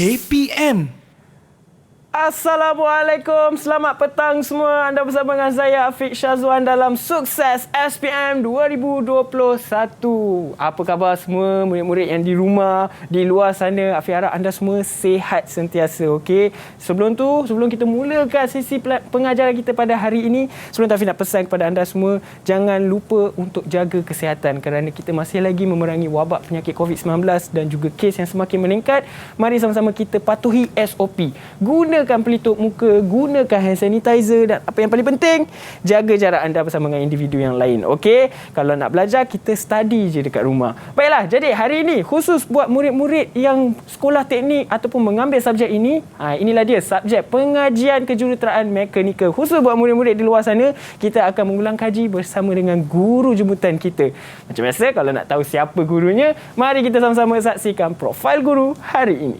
KPM. Assalamualaikum, selamat petang semua. Anda bersama dengan saya Afiq Syazwan dalam Sukses SPM 2021. Apa khabar semua murid-murid yang di rumah, di luar sana? Afiq harap anda semua sihat sentiasa, okey? Sebelum kita mulakan sesi pengajaran kita pada hari ini, sebelum tu Afiq nak pesan kepada anda semua, jangan lupa untuk jaga kesihatan kerana kita masih lagi memerangi wabak penyakit COVID-19 dan juga kes yang semakin meningkat. Mari sama-sama kita patuhi SOP. Gunakan pelitup muka, gunakan hand sanitizer dan apa yang paling penting, jaga jarak anda bersama dengan individu yang lain. Okey? Kalau nak belajar, kita study je dekat rumah. Baiklah, jadi hari ini khusus buat murid-murid yang sekolah teknik ataupun mengambil subjek ini, inilah dia subjek pengajian kejuruteraan mekanikal. Khusus buat murid-murid di luar sana, kita akan mengulang kaji bersama dengan guru jemputan kita. Macam biasa, kalau nak tahu siapa gurunya, mari kita sama-sama saksikan profil guru hari ini.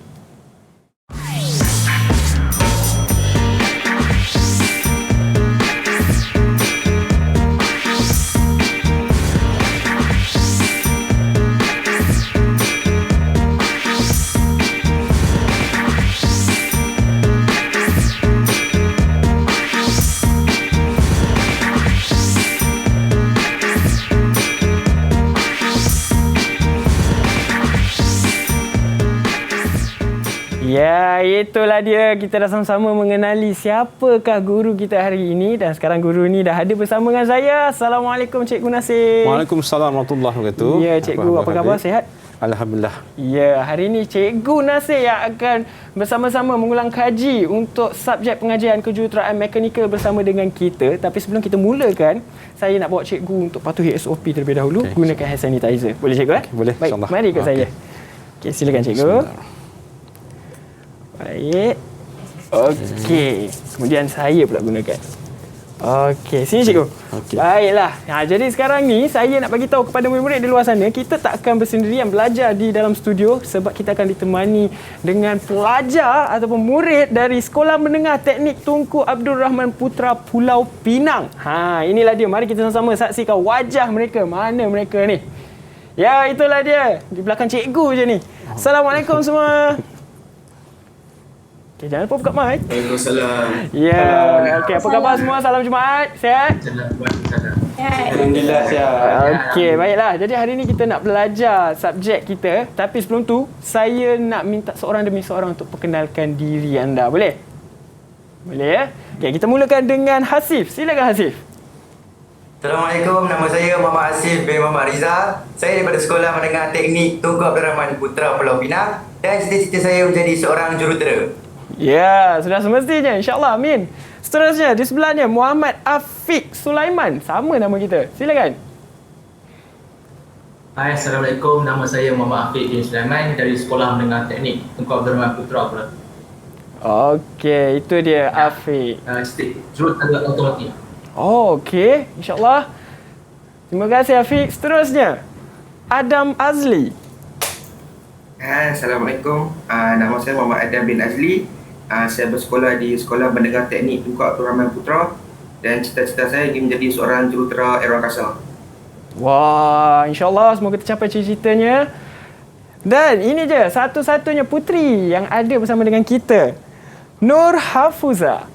Ya, itulah dia. Kita dah sama-sama mengenali siapakah guru kita hari ini. Dan sekarang guru ni dah ada bersama dengan saya. Assalamualaikum Cikgu Nasir. Waalaikumsalam warahmatullahi wabarakatuh. Ya, Cikgu. Apa khabar? Sihat? Alhamdulillah. Ya, hari ini Cikgu Nasir yang akan bersama-sama mengulang kaji untuk subjek pengajian kejuruteraan mekanikal bersama dengan kita. Tapi sebelum kita mulakan, saya nak bawa Cikgu untuk patuhi SOP terlebih dahulu. Gunakan hand sanitizer. Boleh Cikgu? Okay, boleh. Baik, mari ikut saya. Okey, silakan Cikgu. Baik. Okey. Kemudian saya pula gunakan. Okey, sini Cikgu. Okay. Baiklah. Jadi sekarang ni saya nak bagi tahu kepada murid-murid di luar sana, kita tak akan bersendirian belajar di dalam studio sebab kita akan ditemani dengan pelajar ataupun murid dari Sekolah Menengah Teknik Tunku Abdul Rahman Putra Pulau Pinang. Inilah dia. Mari kita sama-sama saksikan wajah mereka. Mana mereka ni? Ya, itulah dia. Di belakang Cikgu je ni. Assalamualaikum semua. Okay, jangan lupa buka mic. Waalaikumsalam. Ya, okey, apa khabar semua? Salam Jumaat. Sihat? Alhamdulillah sihat. Okey, baiklah. Jadi hari ini kita nak belajar subjek kita, tapi sebelum tu saya nak minta seorang demi seorang untuk perkenalkan diri anda. Boleh? Boleh ya? Okey, kita mulakan dengan Hasif. Silakan Hasif. Assalamualaikum, nama saya Muhammad Asif bin Muhammad Rizal. Saya daripada Sekolah Menengah Teknik Tunku Abdul Rahman Putra Pulau Pinang dan cita-cita saya menjadi seorang jurutera. Ya, sudah semestinya. InsyaAllah. Amin. Seterusnya, di sebelahnya Muhammad Afiq Sulaiman. Sama nama kita. Silakan. Hai, Assalamualaikum. Nama saya Muhammad Afiq bin Sulaiman dari Sekolah Menengah Teknik Tunku Abdul Rahman Putra Pulau. Okey, itu dia Afiq. Jurutera otomotif. Okey. InsyaAllah. Terima kasih Afiq. Seterusnya, Adam Azli. Assalamualaikum. Nama saya Muhammad Adam bin Azli. Saya bersekolah di Sekolah Menengah Teknik Tunku Abdul Rahman Putra dan cita-cita saya ingin menjadi seorang jurutera aeroangkasa. Wah, insyaAllah semoga tercapai cita-citanya. Dan ini je satu-satunya puteri yang ada bersama dengan kita, Nur Hafuza.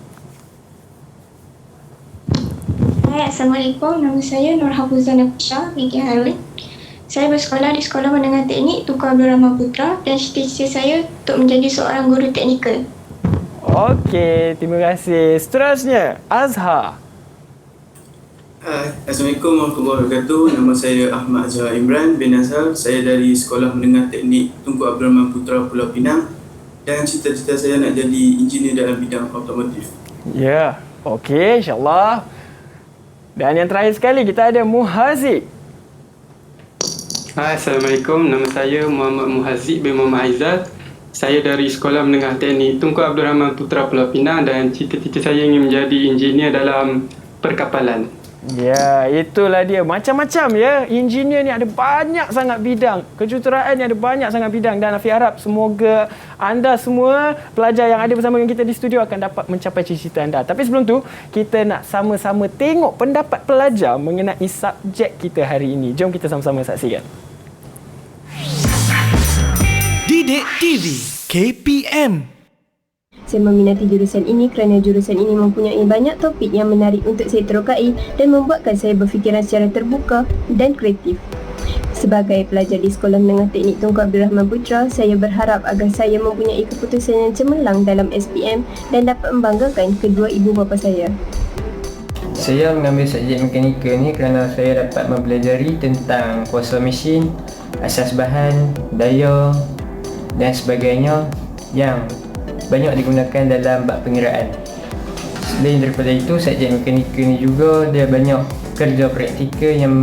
Hai, Assalamualaikum. Nama saya Nur Hafuza Nafisha binti Harun. Saya bersekolah di Sekolah Menengah Teknik Tunku Abdul Rahman Putra dan cita-cita saya untuk menjadi seorang guru teknikal. Okey, terima kasih. Seterusnya, Azhar. Assalamualaikum warahmatullahi wabarakatuh. Nama saya Ahmad Azhar Imran bin Azhar. Saya dari Sekolah Menengah Teknik Tunku Abdul Rahman Putra Pulau Pinang dan cita-cita saya nak jadi engineer dalam bidang otomotif. Ya, okey, insyaAllah. Dan yang terakhir sekali, kita ada Muhazik. Hai, Assalamualaikum. Nama saya Muhammad Muhazik bin Muhammad Aizal. Saya dari Sekolah Menengah Teknik Tunku Abdul Rahman Putra Pulau Pinang dan cita-cita saya ingin menjadi engineer dalam perkapalan. Ya, itulah dia. Macam-macam ya. Engineer ni ada banyak sangat bidang. Kejuruteraan ni ada banyak sangat bidang. Dan Afiq harap semoga anda semua, pelajar yang ada bersama dengan kita di studio akan dapat mencapai cita-cita anda. Tapi sebelum tu, kita nak sama-sama tengok pendapat pelajar mengenai subjek kita hari ini. Jom kita sama-sama saksikan. Didik TV. KPM. Saya meminati jurusan ini kerana jurusan ini mempunyai banyak topik yang menarik untuk saya terokai dan membuatkan saya berfikiran secara terbuka dan kreatif. Sebagai pelajar di Sekolah Menengah Teknik Tunku Abdul Rahman Putra, saya berharap agar saya mempunyai keputusan yang cemerlang dalam SPM dan dapat membanggakan kedua ibu bapa saya. Saya mengambil subjek mekanikal ni kerana saya dapat mempelajari tentang kuasa mesin, asas bahan, daya dan sebagainya yang banyak digunakan dalam bab pengiraan. Selain daripada itu, subjek mekanikal ni juga dia banyak kerja praktikal yang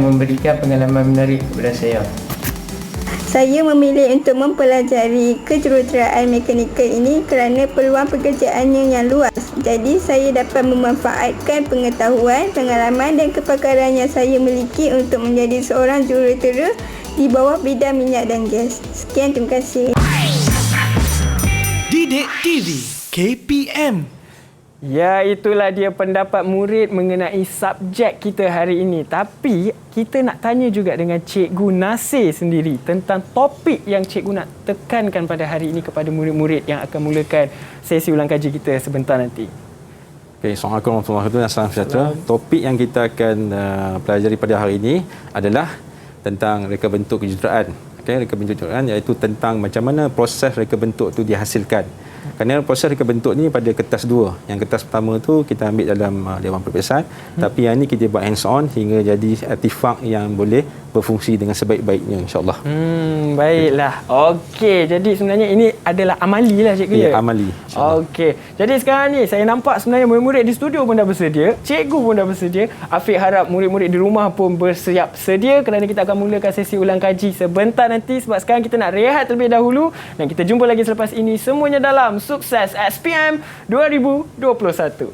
memberikan pengalaman menarik kepada saya. Saya memilih untuk mempelajari kejuruteraan mekanikal ini kerana peluang pekerjaannya yang luas. Jadi saya dapat memanfaatkan pengetahuan, pengalaman dan kepakaran yang saya miliki untuk menjadi seorang jurutera di bawah bidang minyak dan gas. Sekian, terima kasih. Didik TV KPM. Ya, itulah dia pendapat murid mengenai subjek kita hari ini. Tapi kita nak tanya juga dengan Cikgu Nasir sendiri tentang topik yang cikgu nak tekankan pada hari ini kepada murid-murid yang akan mulakan sesi ulang kaji kita sebentar nanti. Okay, Assalamualaikum warahmatullahi wabarakatuh. Salam sejahtera. Topik yang kita akan pelajari pada hari ini adalah tentang reka bentuk kejuruteraan. Okay, reka bentuk kejuruteraan iaitu tentang macam mana proses reka bentuk itu dihasilkan. Kerana proses reka bentuk ni pada kertas 2. Yang kertas pertama tu kita ambil dalam Dewan Perperiksaan, tapi yang ni kita buat hands on hingga jadi artifak yang boleh berfungsi dengan sebaik-baiknya, insya-Allah. Baiklah. Okey, jadi sebenarnya ini adalah amali lah cikgu ya. Amali. Okey. Jadi sekarang ni saya nampak sebenarnya murid-murid di studio pun dah bersedia, cikgu pun dah bersedia. Afiq harap murid-murid di rumah pun bersiap sedia kerana kita akan mulakan sesi ulang kaji sebentar nanti. Sebab sekarang kita nak rehat terlebih dahulu dan kita jumpa lagi selepas ini semuanya dalam Sukses SPM 2021.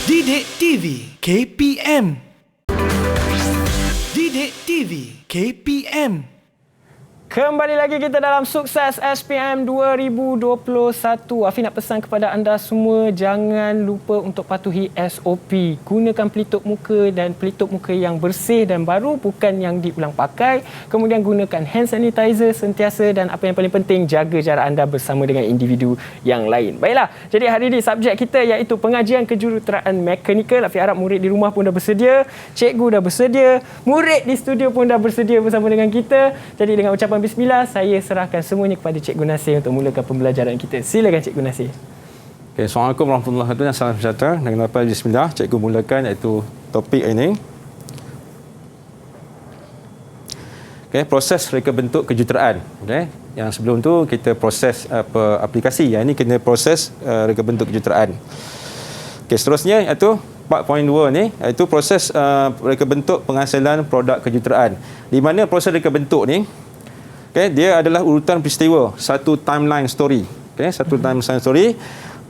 Didik TV KPM. Didik TV KPM. Kembali lagi kita dalam Sukses SPM 2021. Afi nak pesan kepada anda semua, jangan lupa untuk patuhi SOP. Gunakan pelitup muka dan pelitup muka yang bersih dan baru, bukan yang diulang pakai. Kemudian gunakan hand sanitizer sentiasa dan apa yang paling penting, jaga jarak anda bersama dengan individu yang lain. Baiklah, jadi hari ini subjek kita iaitu pengajian kejuruteraan mekanikal. Afi harap murid di rumah pun dah bersedia, cikgu dah bersedia, murid di studio pun dah bersedia bersama dengan kita. Jadi dengan ucapan bismillah, saya serahkan semuanya kepada Cikgu Nasir untuk mulakan pembelajaran kita. Silakan Cikgu Nasir. Okay, Assalamualaikum warahmatullahi wabarakatuh. Salam sejahtera. Dengan apa bismillah, cikgu mulakan iaitu topik ini. Okay, proses reka bentuk kejuruteraan. Okay, yang sebelum tu kita proses aplikasi. Yang ini kena proses reka bentuk kejuruteraan. Okay, seterusnya iaitu 4.2 ni iaitu proses reka bentuk penghasilan produk kejuruteraan. Di mana proses reka bentuk ni, okay, dia adalah urutan peristiwa, satu timeline story. Okay, satu timeline story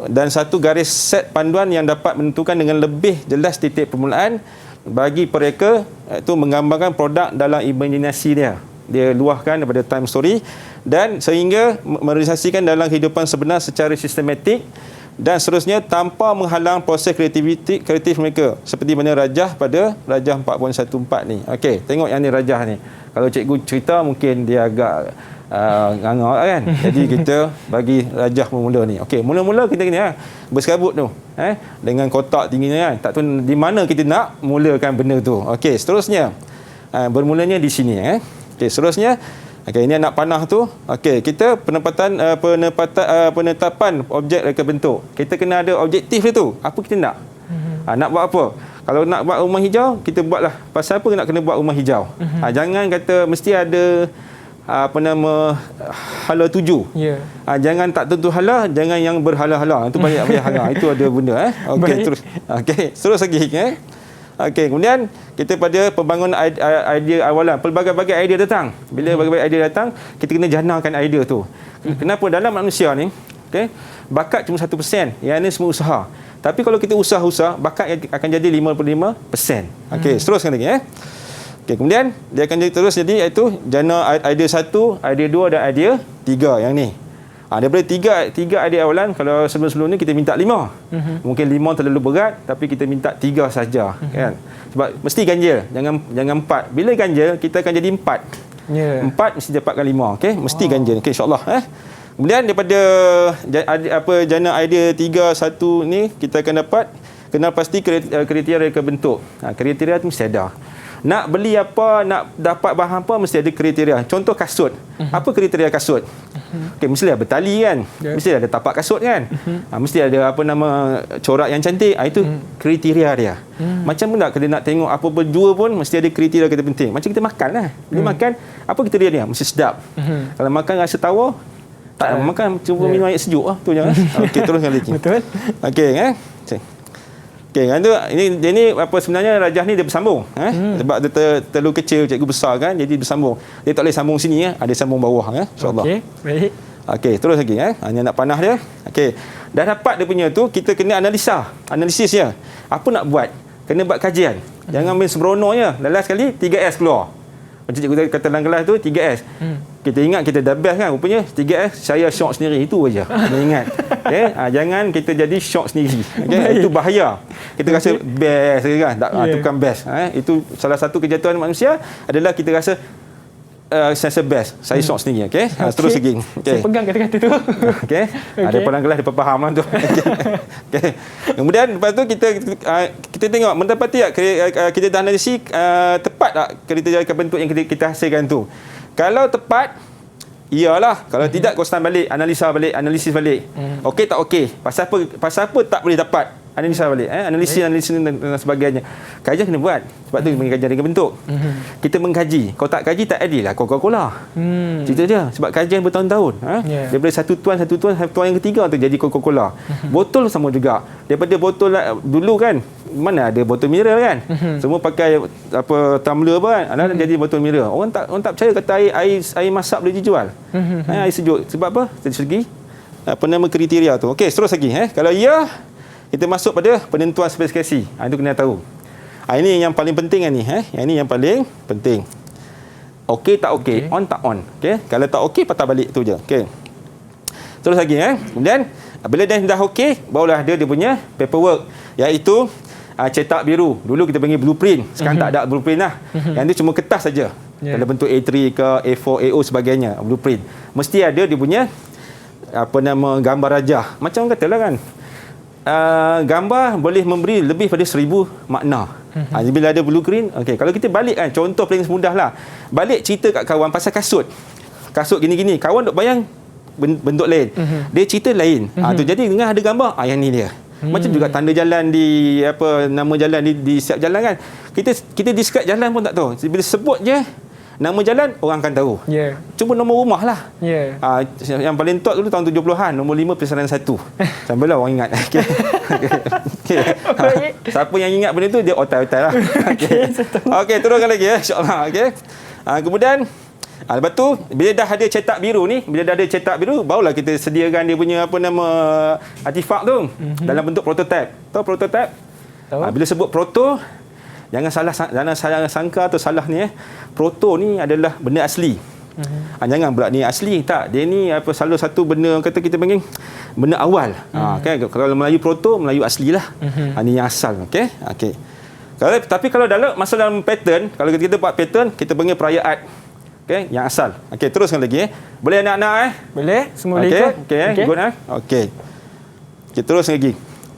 dan satu garis set panduan yang dapat menentukan dengan lebih jelas titik permulaan bagi mereka, iaitu menggambarkan produk dalam imajinasi dia. Dia luahkan daripada time story dan sehingga merealisasikan dalam kehidupan sebenar secara sistematik dan seterusnya tanpa menghalang proses kreatif mereka. Seperti mana Rajah pada Rajah 4.14 ni. Okey, tengok yang ni Rajah ni. Kalau cikgu cerita mungkin dia agak nganga kan. Jadi kita bagi Rajah bermula ni. Okey, mula-mula kita kena berserabut tu. Dengan kotak tingginya kan. Tak tahu di mana kita nak mulakan benda tu. Okey, seterusnya bermulanya di sini. Okey, seterusnya okey, ini anak panah tu. Okey, kita penetapan objek reka bentuk. Kita kena ada objektif dia tu. Apa kita nak? Nak buat apa? Kalau nak buat rumah hijau, kita buatlah. Pasal apa nak kena buat rumah hijau? Jangan kata mesti ada hala tuju. Jangan tak tentu hala, jangan yang berhala-hala. Itu banyak hala. Itu ada benda Okey, terus. Okey, terus lagi Okey, kemudian kita pada pembangunan idea awalan. Pelbagai-bagai idea datang. Bila berbagai idea datang, kita kena janakan idea tu. Kenapa dalam manusia ni, okey, bakat cuma 1%. Yang ni semua usaha. Tapi kalau kita usaha-usaha, bakat akan jadi 55%. Okey, teruskan lagi Okey, kemudian dia akan terus jadi iaitu jana idea 1, idea 2 dan idea 3 yang ni. Daripada tiga idea awalan, kalau sebelum-sebelum ni kita minta 5. Mungkin 5 terlalu berat, tapi kita minta 3 saja kan. Sebab mesti ganjil, jangan 4. Bila ganjil kita akan jadi 4. 4 mesti dapatkan 5. Okey, mesti ganjil. Okey, insya-Allah Kemudian daripada jana idea 3 1 ni kita akan dapat kenal pasti kriteria reka bentuk. Kriteria tu mesti ada. Nak beli apa, nak dapat bahan apa mesti ada kriteria. Contoh kasut. Apa kriteria kasut? Okey, mesti ada bertali kan. Mesti ada tapak kasut kan. Mesti ada corak yang cantik. Itu kriteria dia. Macam pun tak kena nak tengok apa berjua pun mesti ada kriteria kita penting. Macam kita makan lah. Kita makan apa kriteria dia? Mesti sedap. Kalau makan rasa tawar tak makan, cuba minum air sejuk tu je. Okey, teruskan lagi. Betul. Okey Okey, ini sebenarnya rajah ni dia bersambung sebab dia terlalu kecil cikgu besar kan, jadi bersambung. Dia tak boleh sambung sini ada sambung bawah insya-Allah. Okey, baik. Okey, terus lagi hanya nak panah dia. Okey. Dah dapat dia punya tu, kita kena analisis dia. Apa nak buat? Kena buat kajian. Jangan main sembrono je. Last sekali 3S keluar. Macam cikgu kata dalam kelas tu 3S. Kita ingat kita dah best kan, rupanya 3S saya shock sendiri, itu aja. Kena ingat. Okey, jangan kita jadi shock sendiri. Okey, itu bahaya. Kita rasa best kan, itu bukan best. Itu salah satu kejatuhan manusia adalah kita rasa saya best, saya shock sendiri. Okey, terus lagi. Saya pegang kata-kata tu. Okey, ada dalam kelas dia faham lah tu. Okey. Kemudian lepas tu kita tengok mendapati tak kita dah analisis tepat tak kriteria bentuk yang kita hasilkan tu. Kalau tepat, iyalah. Kalau tidak, kau stand balik, analisis balik. Okey tak okey? Pasal apa tak boleh dapat? Analisa balik. Analisis dan sebagainya. Kajian kena buat. Sebab tu kajian reka bentuk. Kita mengkaji. Kau tak kaji, tak adil lah Coca-Cola. Cerita dia. Sebab kajian bertahun-tahun. Daripada satu tuan yang ketiga tu jadi Coca-Cola. Botol sama juga. Daripada botol dulu kan, mana ada botol mineral kan. Semua pakai tumbler apa kan. Jadi botol mineral. Orang tak percaya kata air masak boleh dijual. Air sejuk. Sebab apa? Dari segi kriteria tu. Okey, terus lagi. Kalau kita masuk pada penentuan spesifikasi. Itu kena tahu. Ini yang paling penting ni. Ini yang paling penting. Okey tak okey, on tak on. Okey, kalau tak okey patah balik tu je. Okey. Terus lagi Kemudian bila dah okey, barulah dia punya paperwork, iaitu cetak biru. Dulu kita panggil blueprint. Sekarang tak ada blueprint lah. Yang tu cuma kertas saja. Dalam bentuk A3 ke A4, AO sebagainya, blueprint. Mesti ada dia punya gambar rajah. Macam katalah kan, gambar boleh memberi lebih pada 1000 makna. Bila ada blueprint, okey. Kalau kita balik kan, contoh paling mudah lah. Balik cerita kat kawan pasal kasut. Kasut gini-gini. Kawan duk bayang bentuk lain. Dia cerita lain. Tu jadi dengan ada gambar, yang ni dia. Macam juga tanda jalan di nama jalan di setiap jalan kan. Kita describe jalan pun tak tahu. Bila sebut je nama jalan, orang akan tahu. Cuma nombor rumah lah. Yang paling top dulu tahun 70-an, nombor 5 persanan 1. Sampailah orang ingat. Siapa yang ingat benda tu, dia otai-otai lah. Okey, teruskan lagi insya-Allah. Okey. Kemudian lepas tu bila dah ada cetak biru, barulah kita sediakan dia punya artifak tu dalam bentuk prototype. Tahu prototype? Bila sebut proto, jangan salah sangka atau salah ni. Proto ni adalah benda asli. Jangan pula ni asli, tak. Dia ni salah satu benda kata kita panggil benda awal. Kan, kalau Melayu proto, Melayu asli lah. Ni yang asal. Okey. Tapi kalau masuk dalam pattern, kalau kita buat pattern, kita panggil prior art. Okey, yang asal. Okey, teruskan lagi. Boleh anak-anak Boleh, semua boleh ikut. Okey, good Okey. Okey, terus lagi.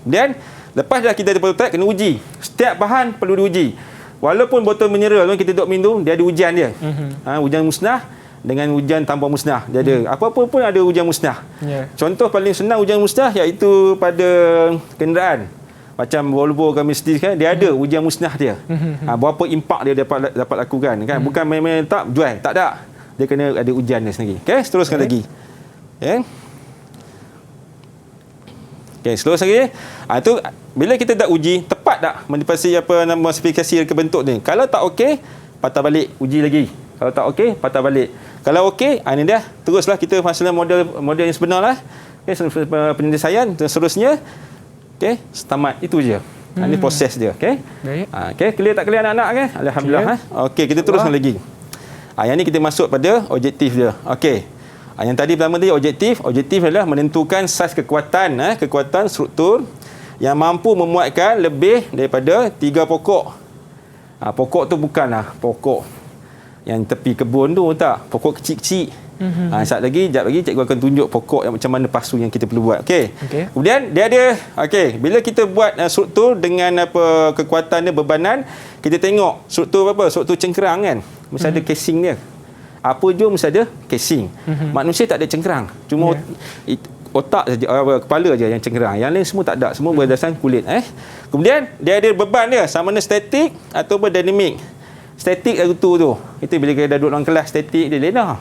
Kemudian lepas dah kita ada prototype, kena uji. Setiap bahan perlu diuji. Walaupun botol mineral kita duk minum, dia ada ujian dia. Ujian musnah dengan ujian tanpa musnah. Dia ada apa-apa pun ada ujian musnah. Contoh paling senang ujian musnah iaitu pada kenderaan. Macam Volvo ke Mercedes kan, dia ada ujian musnah dia. Berapa impak dia dapat lakukan kan. Bukan main-main tak jual, tak ada. Dia kena ada ujian dia sendiri. Okey, teruskan lagi. Okey, terus lagi. Itu bila kita dah uji, tepat tak mendapati spesifikasi reka bentuk ni. Kalau tak okey, patah balik, uji lagi. Kalau tak okey, patah balik. Kalau okey, ini dia. Teruslah kita masalah model yang sebenar lah. Penyelesaian dan seterusnya. Okey, tamat. Itu je. Ini proses dia. Okey. Okey, clear tak clear anak-anak kan? Alhamdulillah. Okey, kita teruskan lagi. Yang ni kita masuk pada objektif dia. Okey. Yang tadi pertama tadi objektif. Objektif adalah menentukan saiz kekuatan struktur yang mampu memuatkan lebih daripada 3 pokok. Pokok tu bukanlah pokok yang tepi kebun tu tak, pokok kecil-kecil. Sekejap lagi cikgu akan tunjuk pokok yang macam mana pasu yang kita perlu buat. Okey. Kemudian dia ada bila kita buat struktur dengan kekuatan dia, bebanan, kita tengok struktur struktur cengkerang kan. Mesti ada casing dia. Apa je mesti ada casing. Manusia tak ada cengkerang. Cuma otak saja, kepala saja yang cengkerang. Yang lain semua tak ada, semua berdasarkan kulit. Kemudian dia ada beban dia, sama ada statik ataupun dinamik. Statik lagu tu. Itu bila kita dah duduk dalam kelas statik dia lena.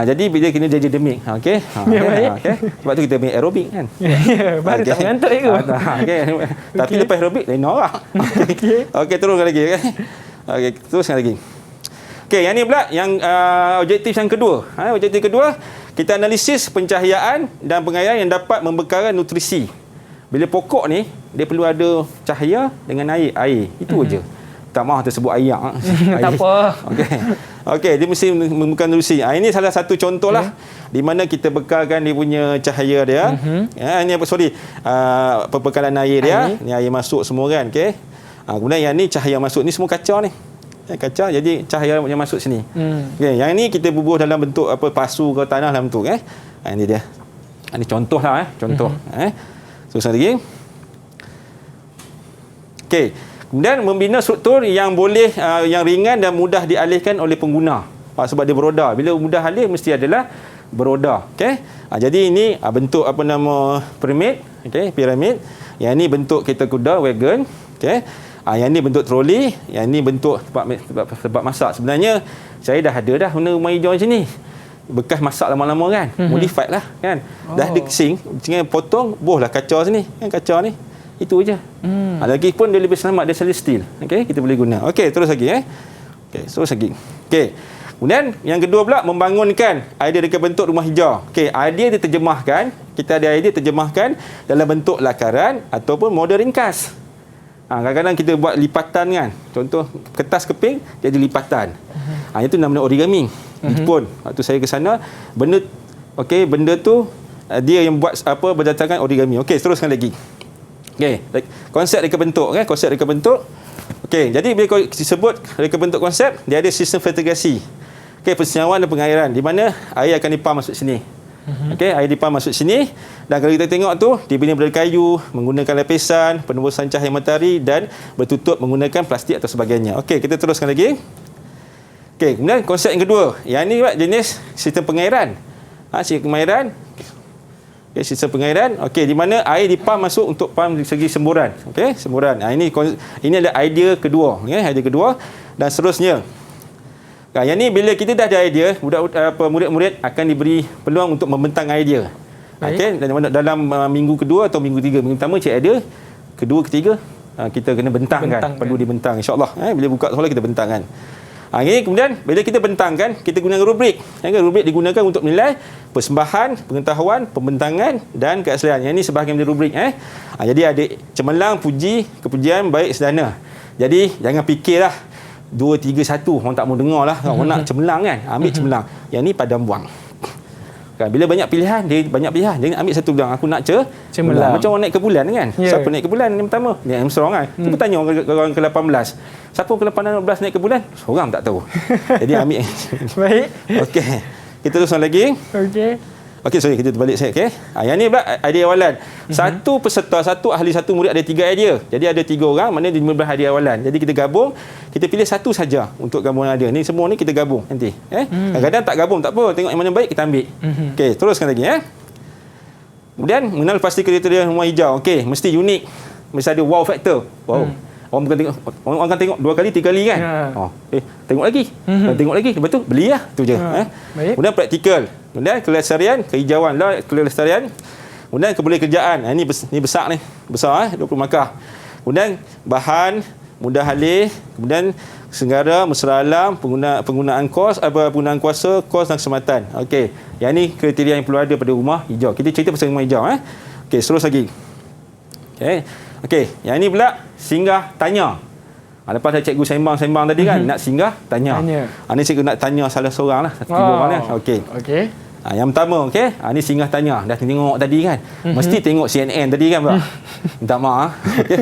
Jadi bila kena jadi dinamik. Okey. Sebab tu kita main aerobik kan. Baru tak mengantuk ke? Tapi lepas aerobik lena lah. Okey, teruskan lagi. Okey, teruskan lagi. Okey, yang ni pula yang objektif yang kedua. Objektif kedua, kita analisis pencahayaan dan pengairan yang dapat membekalkan nutrisi. Bila pokok ni, dia perlu ada cahaya dengan air. Itu aja. Tak mahu tersebut air. Tak apa. Okey, dia mesti membekalkan nutrisi. Ini salah satu contoh lah di mana kita bekalkan dia punya cahaya dia. Ini pembekalan air dia. Ni air masuk semua kan. Okey. Kemudian yang ni cahaya masuk ni semua kaca ni. Kaca, jadi cahaya yang masuk sini. Yang ni kita bubuh dalam bentuk pasu ke tanah dalam bentuk. Ini dia. Ini contoh lah. Contoh. Terus lagi. Okey. Kemudian membina struktur yang boleh yang ringan dan mudah dialihkan oleh pengguna. Sebab dia beroda. Bila mudah alih mesti adalah beroda. Okey. Jadi ini bentuk piramid. Okey, piramid. Yang ini bentuk kereta kuda, wagon. Okey. Yang ni bentuk troli, yang ni bentuk tempat masak. Sebenarnya saya dah ada guna rumah hijau macam ni. Bekas masak lama-lama kan. Modified lah kan. Dah ada casing, tinggal potong, bohlah kaca sini. Kan kaca ni. Itu je. Lagipun dia lebih selamat, dia stainless steel. Okey, kita boleh guna. Okey, terus lagi Okey, terus lagi. Okey. Kemudian yang kedua pula, membangunkan idea reka bentuk rumah hijau. Okey, idea diterjemahkan, kita ada idea terjemahkan dalam bentuk lakaran ataupun model ringkas. Kadang-kadang kita buat lipatan kan. Contoh kertas keping jadi lipatan. Itu namanya origami. Jepun. Waktu saya ke sana, benda tu dia yang buat berdasarkan origami. Okey, teruskan lagi. Okey, konsep reka bentuk kan, konsep reka bentuk. Okey, jadi bila disebut reka bentuk konsep, dia ada sistem filtrasi. Okey, pensiawan dan pengairan di mana air akan dipam masuk sini. Okey, air dipam masuk sini dan kalau kita tengok tu dibina dari kayu, menggunakan lapisan, penembusan cahaya matahari dan bertutup menggunakan plastik atau sebagainya. Okey, kita teruskan lagi. Okey, kemudian konsep yang kedua, yang ni jenis sistem pengairan. Sistem pengairan. Okey, sistem pengairan. Okey, di mana air dipam masuk untuk pam dari segi semburan. Okey, semburan. Ini adalah idea kedua, idea kedua dan seterusnya. Yang ni bila kita dah ada idea, murid-murid akan diberi peluang untuk membentang idea. Okey, dalam minggu kedua atau minggu ketiga. Minggu pertama cek idea, kedua, ketiga kita kena bentangkan. Perlu dibentang insya-Allah. Bila buka soalan kita bentangkan. Ini kemudian bila kita bentangkan, kita gunakan rubrik. Rubrik digunakan untuk menilai persembahan, pengetahuan, pembentangan dan keaslian. Yang ini sebahagian dari rubrik. Jadi ada cemerlang, puji, kepujian, baik, sederhana. Jadi jangan fikirlah 2, 3, 1. Orang tak mau dengar lah. Orang nak cemerlang kan. Ambil cemerlang. Yang ni padam buang. Bila banyak pilihan, dia banyak pilihan. Jadi ambil satu bilang. Aku nak cemerlang. Macam orang naik ke bulan kan. Siapa naik ke bulan yang pertama? Neil Armstrong kan. Cuba tanya orang ke-18. Siapa ke-18 naik ke bulan? Seorang tak tahu. Jadi ambil. Baik. Okey. Kita teruskan lagi. Okey, sorry, kita balik saya. Okey. Yang ni pula idea awalan. Satu peserta, satu ahli, satu murid ada 3 idea. Jadi ada 3 orang, maknanya 15 idea awalan. Jadi kita gabung, kita pilih satu saja untuk gabungan idea. Ni semua ni kita gabung nanti. Kadang-kadang tak gabung, tak apa. Tengok yang mana baik, kita ambil. Okey, teruskan lagi. Kemudian, mengenal pasti kriteria rumah hijau. Okey, mesti unik. Mesti ada wow factor. Wow. Orang bukan tengok, orang akan tengok 2 kali, 3 kali kan. Tengok lagi. Tengok lagi. Lepas tu belilah. Tu je. Kemudian praktikal. Kemudian kelestarian, kehijauan lah, kelestarian. Kemudian keboleh kerjaan. Ini besar ni. Besar 20 markah. Kemudian bahan, mudah alih. Kemudian senggara, mesra alam, penggunaan penggunaan kuasa, kos dan kesempatan. Okey. Yang ni kriteria yang perlu ada pada rumah hijau. Kita cerita pasal rumah hijau. Okey, terus lagi. Okey, yang ni pula singgah tanya. Lepas dah cikgu sembang tadi kan, nak singgah tanya. Ni cikgu nak tanya salah seorang lah. 3 orang lah. Okey. Yang pertama, okey. Ni singgah tanya. Dah tengok tadi kan. Mesti tengok CNN tadi kan, Pak. Minta maaf. Okey.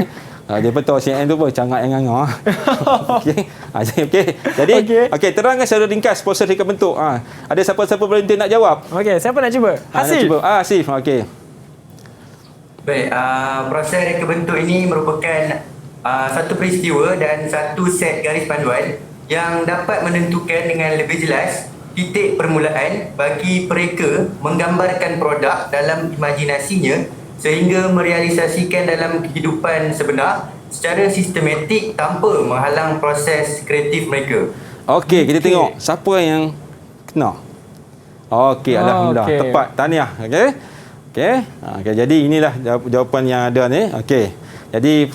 Dia betul CNN tu pun cangat yang nganga. Okey. Jadi okey, terangkan secara ringkas proses reka bentuk. Ada siapa-siapa volunteer nak jawab? Okey, siapa nak cuba? Hasif. Hasif. Okey. Baik, proses reka bentuk ini merupakan satu peristiwa dan satu set garis panduan yang dapat menentukan dengan lebih jelas titik permulaan bagi pereka menggambarkan produk dalam imajinasinya sehingga merealisasikan dalam kehidupan sebenar secara sistematik tanpa menghalang proses kreatif mereka. Okey, kita tengok siapa yang kena. Okey, alhamdulillah. Tepat. Tahniah. Okey, jadi inilah jawapan yang ada ni. Okey. Jadi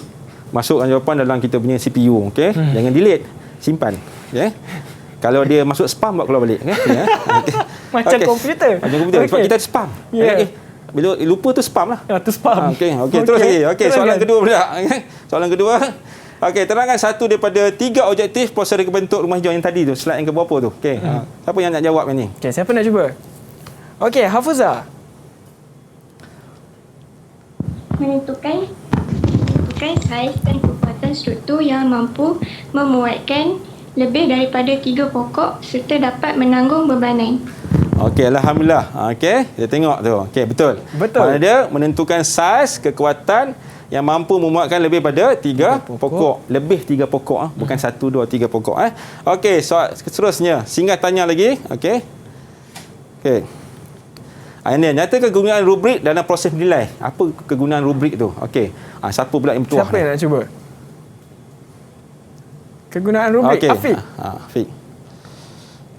masukkan jawapan dalam kita punya CPU, okey? Jangan delete, simpan. Okey. Kalau dia masuk spam buat keluar balik, okey. Macam komputer. Macam komputer. Sebab kita ada spam. Bila lupa tu spam lah. Tu spam. Okey, terus lagi. Okey, soalan kedua pula. Soalan kedua. Okey, terangkan satu daripada 3 objektif proses reka bentuk rumah hijau yang tadi tu. Slide yang keberapa tu? Okey. Siapa yang nak jawab yang ni? Okey, siapa nak cuba? Okey, Hafuzah. Menentukan saiz dan kekuatan struktur yang mampu memuatkan lebih daripada 3 pokok serta dapat menanggung bebanan. Okey, alhamdulillah. Okey, kita tengok tu. Okey, betul. Mana dia menentukan saiz, kekuatan yang mampu memuatkan lebih pada 3 pokok. Lebih 3 pokok, bukan 1, 2, 3 pokok. Okey, soal seterusnya. Singgah tanya lagi. Okey. Ini nyatakan kegunaan rubrik dalam proses menilai. Apa kegunaan rubrik tu? Okey. Siapa pula yang bertuah? Siapa yang nak cuba? Kegunaan rubrik, okay. Afiq. Afiq.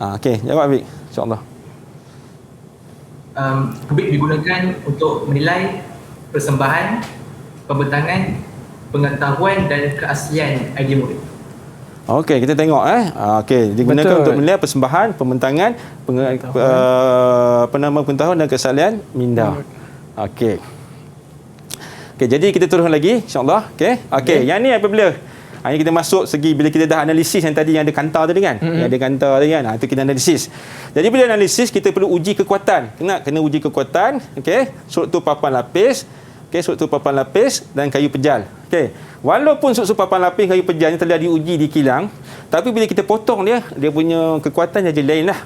Okey, jawab Afiq. InsyaAllah. Rubrik digunakan untuk menilai persembahan, pembentangan, pengetahuan dan keaslian idea murid. Okey, kita tengok okey, digunakan untuk menilai persembahan, pembentangan, pengetahuan dan keaslian minda. Okey. Okey, jadi kita teruskan lagi insya-Allah. Okey, yang ni apabila ini kita masuk segi bila kita dah analisis yang tadi yang ada kantar tadi kan. Yang ada kantar tadi kan. Itu kita analisis. Jadi bila analisis kita perlu uji kekuatan. Kena uji kekuatan, okey. Struktur papan lapis, struktur papan lapis dan kayu pejal. Okey. Walaupun struktur papan lapis kayu pejal ni telah diuji di kilang, tapi bila kita potong dia punya kekuatan jadi lain lah.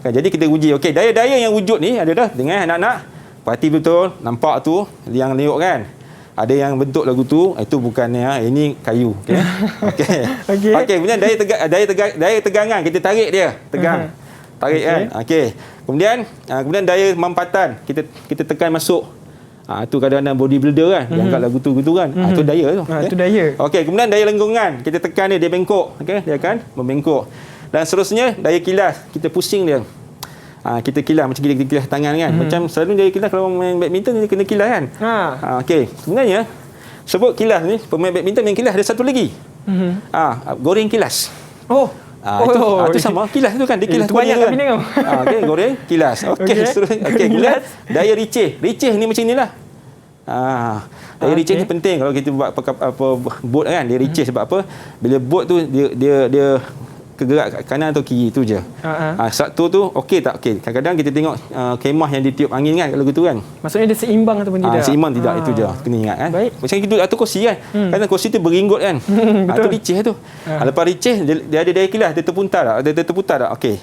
Jadi kita uji. Okey, daya-daya yang wujud ni ada dah dengan anak-anak. Perhati betul, nampak tu yang liuk kan. Ada yang bentuk lagu tu, itu bukannya, ini kayu. Okey. Kemudian daya tegangan, kita tarik dia, tegang. Tarik kan. Okey. Kemudian daya mampatan, kita tekan masuk. Itu kadang-kadang bodybuilder kan, dia angkat lagu tu gitu kan. Itu daya tu. Itu daya. Okey, kemudian daya lengkungan, kita tekan dia bengkok. Okey, dia akan membengkok. Dan seterusnya daya kilas, kita pusing dia. Kita kilas macam kita kilas tangan kan. Macam selalu dia kilas kalau main badminton dia kena kilas kan. Okey. Sebenarnya sebut kilas ni, pemain badminton main kilas ada satu lagi. Goreng kilas. Itu sama kilas tu kan, dia kilas banyak kan. Okey, goreng kilas. Okey, kemudian daya ricih. Ricih ni macam inilah. Daya ricih ni penting kalau kita buat boat kan, dia ricih sebab apa? Bila boat tu dia kegerak kanan atau kiri tu je. Satu tu okey tak okey. Kadang-kadang kita tengok kemah yang ditiup angin kan kalau gitu kan. Maksudnya dia seimbang ataupun tidak? Seimbang tidak, itu je. Kena ingat kan. Baik. Macam kita duduk atas kursi kan. Kadang kursi tu beringgut kan. Itu ricih tu. Lepas ricih dia ada daya kilas, dia terputar tak? Dia terputar tak? Okey.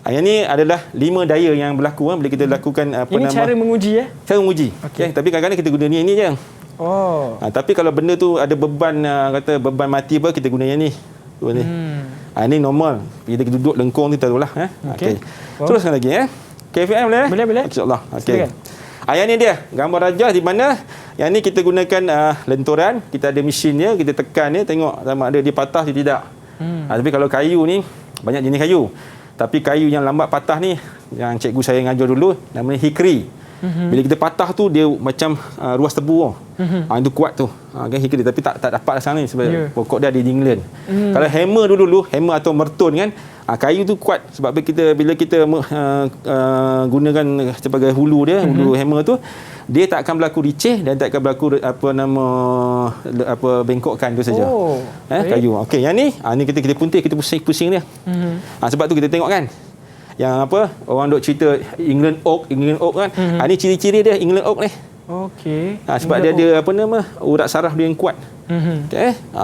Yang ni adalah 5 daya yang berlaku bila kita lakukan ini cara menguji Cara menguji. Okey. Tapi kadang-kadang kita guna ni je. Tapi kalau benda tu ada beban kata beban mati apa, kita guna yang ni. Ini normal. Kita duduk lengkung ni taruhlah. Okey. Teruskan lagi KFM boleh? Boleh. InsyaAllah. Okey. Yang ni dia gambar rajah di mana yang ni kita gunakan lenturan, kita ada mesin dia, kita tekan dia tengok sama ada dia patah atau tidak. Tapi kalau kayu ni banyak jenis kayu. Tapi kayu yang lambat patah ni yang cikgu saya ngajar dulu namanya hikri. Bila kita patah tu dia macam ruas tebu. Itu kuat tu. Hikri tapi tak dapat sekarang ni sebab pokok dia ada di England. Kalau hammer dulu hammer atau mertun kan, kayu tu kuat sebab bila kita gunakan sebagai hulu dia, hulu hammer tu, dia tak akan berlaku ricih dan tak akan berlaku bengkokkan tu saja. Kayu. Okey, yang ni kita puntir, kita pusing dia. Sebab tu kita tengok kan. Yang orang duk cerita England oak kan. Ni ciri-ciri dia England oak ni. Okey. Sebab dia ada urat saraf dia yang kuat.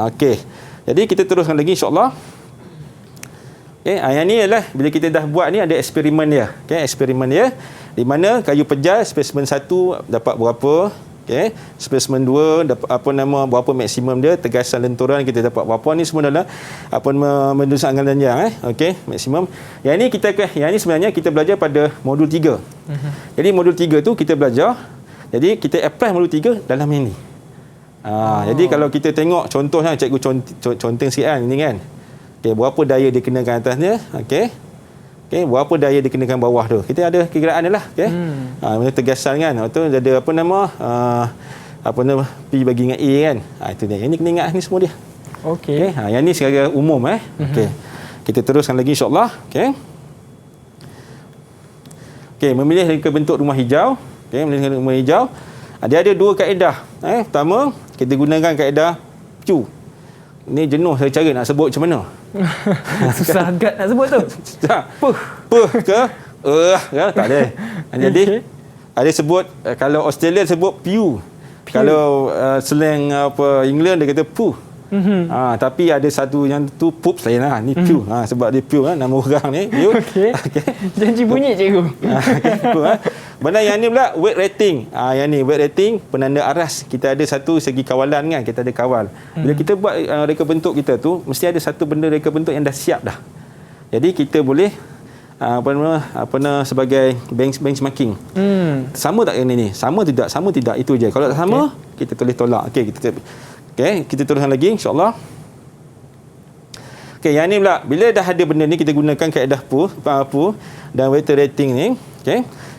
Okey. Jadi kita teruskan lagi insya-Allah. Yang ni adalah bila kita dah buat ni ada eksperimen dia. Eksperimen dia di mana kayu pejal spesimen 1 dapat berapa, spesimen 2 dapat berapa maksimum dia, tegasan lenturan kita dapat berapa, ni semua adalah menurut anggaran yang maksimum. Yang ni sebenarnya kita belajar pada modul 3. Jadi modul 3 tu kita belajar, jadi kita apply modul 3 dalam ini. Jadi kalau kita tengok contohnya, cikgu conteng sikit kan ini kan. Berapa daya dikenakan atasnya, berapa daya dikenakan bawah tu. Kita ada kekiraan dia lah. Tegasan kan. Itu ada P bagi dengan A kan. Itu dia. Yang ni kena ingat ni semua dia. Okey. Yang ni secara umum Kita teruskan lagi insya-Allah. Memilih reka bentuk rumah hijau. Memilih rumah hijau. Dia ada 2 kaedah. Pertama, kita gunakan kaedah Q. Ni jenuh saya cara nak sebut macam mana. Susah agak nak sebut tu. Puh ke? Tak ada. Jadi ada sebut, kalau Australia sebut pew. Kalau slang England dia kata puh. Tapi ada satu yang tu pups lain lah. Ni pew. Sebab dia pew nama orang ni. Janji bunyi cikgu. Benda yang ni pula weight rating. Yang ni weight rating, penanda aras. Kita ada satu segi kawalan kan, kita ada kawal. Bila kita buat reka bentuk kita tu, mesti ada satu benda reka bentuk yang dah siap dah. Jadi kita boleh sebagai benchmarking. Sama tak yang ni? Sama tidak? Sama tidak? Itu je. Kalau tak sama, kita tulis tolak. Kita teruskan lagi insya-Allah. Yang ni pula, bila dah ada benda ni, kita gunakan kaedah Pu dan weight rating ni.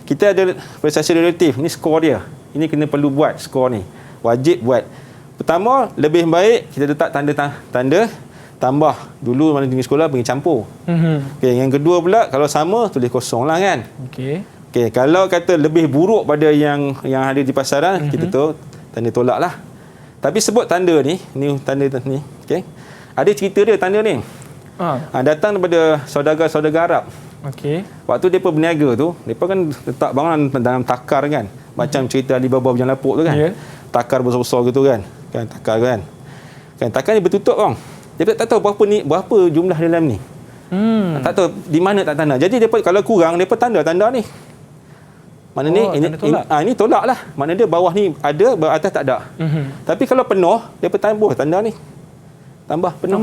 Kita ada prestasi relatif. Ni skor dia. Ini kena perlu buat skor ni. Wajib buat. Pertama, lebih baik kita letak tanda tambah. Dulu mana tinggi sekolah pergi campur. Yang kedua pula, kalau sama tulis kosong lah kan. Kalau kata lebih buruk pada yang ada di pasaran, kita tu tanda tolak lah. Tapi sebut tanda ni tanda ni. Ada cerita dia tanda ni. Datang daripada saudagar-saudagar Arab. Waktu mereka berniaga tu, mereka kan letak bangunan dalam takar kan. Macam cerita Alibaba Bujang Lapuk tu kan. Takar besar-besar gitu kan. Takar kan. Takar ni bertutup bang. Dia tak tahu berapa jumlah dalam ni. Tak tahu di mana tak tanda. Jadi depa kalau kurang depa tanda ni. Mana ni ini tolak lah. Mana dia bawah ni ada, atas tak ada. Tapi kalau penuh depa tambah tanda ni. Tambah penuh.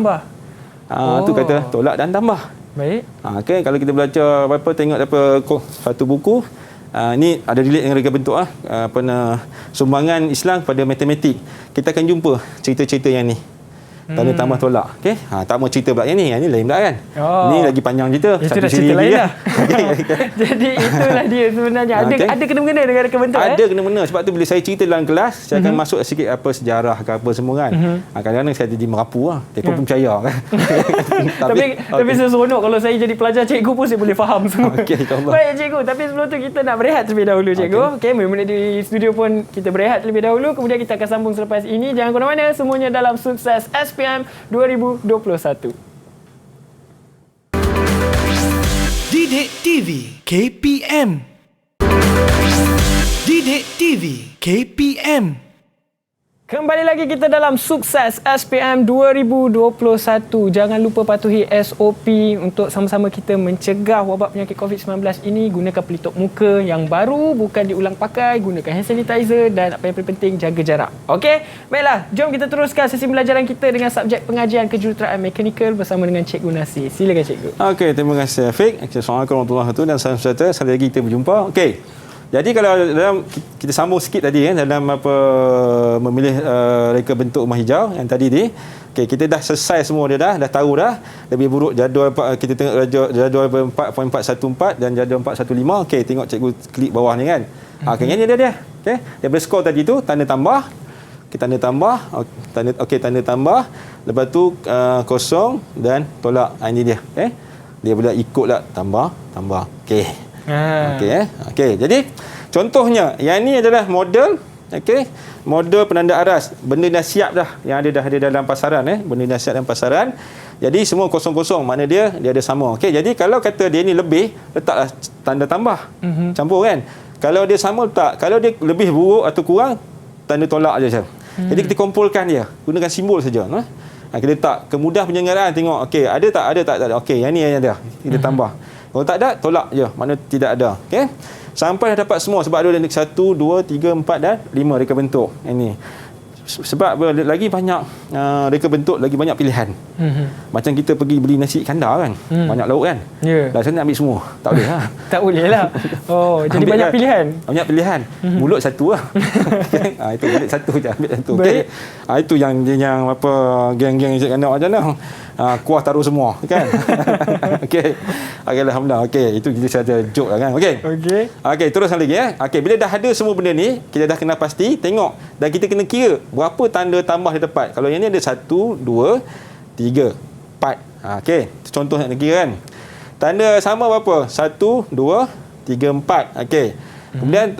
Tu kata tolak dan tambah. Baik. Kalau kita belajar tengok satu buku, ni ada relate dengan reka bentuk sumbangan Islam pada matematik. Kita akan jumpa cerita-cerita yang ni. Tanda tambah tolak. Tak mau cerita pula yang ni lain pula kan. Ni lagi panjang cerita. Itu dah cerita lain lah. Jadi itulah dia sebenarnya. Ada kena-mengena dengan reka bentuk. Ada kena-mengena. Sebab tu bila saya cerita dalam kelas, saya akan masuk sikit sejarah ke apa semua kan. Kadang-kadang saya jadi merapu lah. Mereka pun percaya kan. Tapi seronok kalau saya jadi pelajar cikgu pun saya boleh faham semua. Baik cikgu, tapi sebelum tu kita nak berehat terlebih dahulu cikgu. Memang di studio pun kita berehat terlebih dahulu. Kemudian kita akan sambung selepas ini. Jangan ke mana-mana, semuanya dalam Sukses SPM 2021. Didik TV KPM. Didik TV KPM. Kembali lagi kita dalam Sukses SPM 2021. Jangan lupa patuhi SOP untuk sama-sama kita mencegah wabak penyakit COVID-19 ini. Gunakan pelitup muka yang baru, bukan diulang pakai. Gunakan hand sanitizer dan apa yang paling penting, jaga jarak. Okey? Baiklah, jom kita teruskan sesi pembelajaran kita dengan subjek pengajian kejuruteraan mekanikal bersama dengan Cikgu Nasir. Silakan Cikgu. Okey, terima kasih Afiq. Assalamualaikum warahmatullahi wabarakatuh dan salam sejahtera. Sekali lagi kita berjumpa. Okey. Jadi kalau dalam kita sambung sikit tadi dalam memilih reka bentuk rumah hijau yang tadi ni, kita dah selesai semua dia dah tahu dah lebih buruk jadual kita tengok jadual 4.414 dan jadual 415. Okey, tengok cikgu klik bawah ni kan. Yang ni dia. Okey, daripada skor tadi tu tanda tambah. Kita tanda tambah, tanda tambah. Lepas tu kosong dan tolak. Ini dia. Dia pula ikutlah tambah. Okey. Okey. Jadi contohnya yang ni adalah model model penanda aras. Benda dah siap dah yang ada dalam pasaran benda dah siap dalam pasaran. Jadi semua kosong-kosong, makna dia ada sama. Okey, jadi kalau kata dia ni lebih, letaklah tanda tambah. Campur kan. Kalau dia sama tak, kalau dia lebih buruk atau kurang, tanda tolak je. Jadi kita kumpulkan dia, gunakan simbol saja. Kita letak kemudahan penyelenggaraan, tengok okey ada tak ada. Okey, yang ni yang ada. Kita tambah. Kalau tak ada, tolak je. Makna tidak ada. Okey. Sampai dah dapat semua sebab ada 1 2 3 4 dan 5 reka bentuk. Ini. Sebab lagi banyak reka bentuk, lagi banyak pilihan. Macam kita pergi beli nasi kandar kan, banyak lauk kan. Dah sana ambil semua. Tak boleh lah. Tak boleh lah. Oh, jadi banyak pilihan. Banyak pilihan. Mulut satu lah. Itu mulut satu je, ambil satu. Okey. Itu yang apa geng-geng nasi kandar macam mana. Kuah taruh semua kan. Okey. Okey, alhamdulillah. Okey, itu kita saja joke lah kan. Okey. Okey, teruskan lagi Okey, bila dah ada semua benda ni, kita dah kena pasti tengok dan kita kena kira berapa tanda tambah dia dapat. Kalau yang ni ada 1 2 3 4. Okey, contoh nak kira kan. Tanda sama berapa? 1 2 3 4. Okey. Kemudian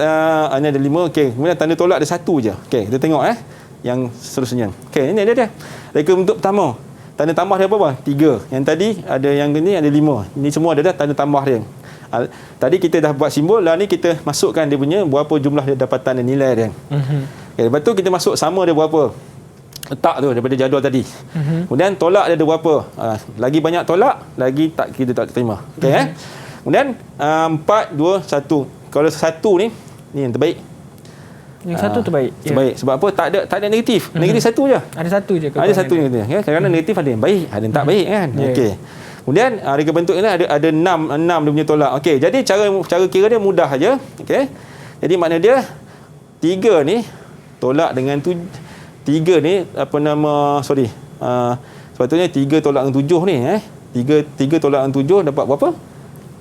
ini ada 5. Okey, kemudian tanda tolak ada 1 je. Okey, kita tengok yang seterusnya. Okey, ini dia. Reka bentuk pertama. Tanda tambah dia apa? 3. Yang tadi ada yang ni ada 5. Ini semua ada dah tanda tambah dia. Tadi kita dah buat simbol, lah ni kita masukkan dia punya berapa jumlah dia dapatan dan nilai dia. Okay, lepas tu kita masuk sama dia berapa. Letak tu daripada jadual tadi. Kemudian tolak dia ada berapa. Lagi banyak tolak, lagi tak kita tak terima. Okey Kemudian 4 2 1. Kalau 1 ni yang terbaik. Yang satu terbaik. Terbaik. Sebab apa? Tak ada negatif. Negatif satu je. Ada satu je. Ada satu negatif. Kadang-kadang negatif ada yang baik, ada yang tak baik kan. Okey. Kemudian reka bentuk ni ada 6 dia punya tolak. Okey, jadi cara kira dia mudah aja. Okey. Jadi makna dia 3 ni tolak dengan 3 ni sepatutnya 3 tolak dengan 7 ni 3 tolak dengan 7 dapat berapa?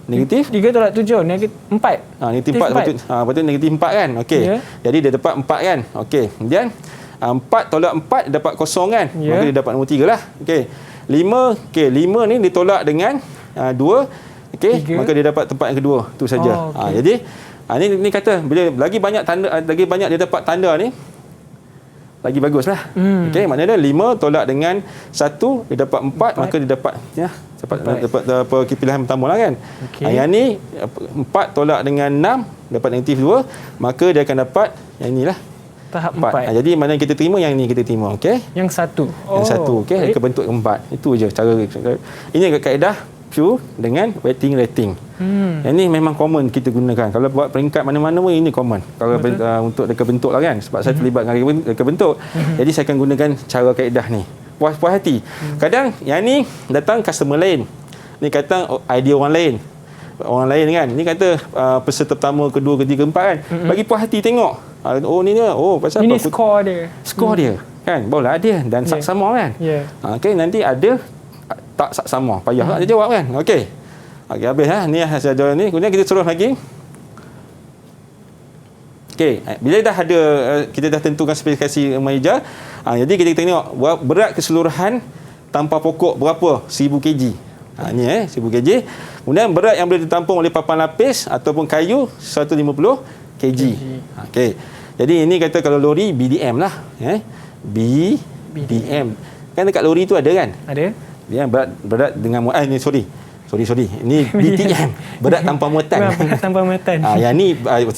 Negatif 3 tolak 7 negatif 4. Negatif 4 patut negatif 4 kan. Okey. Jadi dia dapat 4 kan. Okey. Kemudian 4 tolak 4 dapat kosong kan. Maka dia dapat nombor 3 lah. Okey. 5 ni ditolak dengan 2. Okey. Maka dia dapat tempat yang kedua. Tu saja. Jadi ni kata bila lagi banyak dia dapat tanda ni lagi baguslah. Okey, maknanya 5 tolak dengan 1 dia dapat 4 maka dia dapat dapat pilihan pertama lah kan. Yang ni 4 tolak dengan 6 dapat negatif 2 maka dia akan dapat yang inilah tahap 4. Jadi mana yang kita terima, yang ni kita terima. Okey. Yang satu. Yang satu. Okey, reka bentuk keempat. Itu je cara. Ini kaedah Q dengan weighting rating. Yang ni memang common kita gunakan. Kalau buat peringkat mana-mana pun ini common. Kalau untuk reka bentuk lah kan. Sebab saya terlibat dengan reka bentuk. Jadi saya akan gunakan cara kaedah ni. Puas hati. Kadang yang ni datang customer lain. Ni kata idea orang lain. Orang lain kan. Ni kata peserta pertama, kedua, ketiga, empat kan. Bagi puas hati tengok. Oh ni dia. Oh pasal ini apa? Skor dia. Skor dia. Kan. Barulah ada dan saksama kan. Okey, nanti ada tak saksama. Payah tak dia jawab kan. Okey. Okey, habis ni saja ni. Kemudian kita terus lagi. Okey, bila dah ada kita dah tentukan spesifikasi mengajar, jadi kita tengok berat keseluruhan tanpa pokok berapa? 1000 kg. Ni 1000 kg. Kemudian berat yang boleh ditampung oleh papan lapis ataupun kayu 150 kg. Okey. Jadi ini kata kalau lori BDM lah, BDM. Kan dekat lori tu ada kan? Ada. Dia berat dengan ni sorry. Ini BTM, berat tanpa muatan. Berat tanpa muatan. Yang ni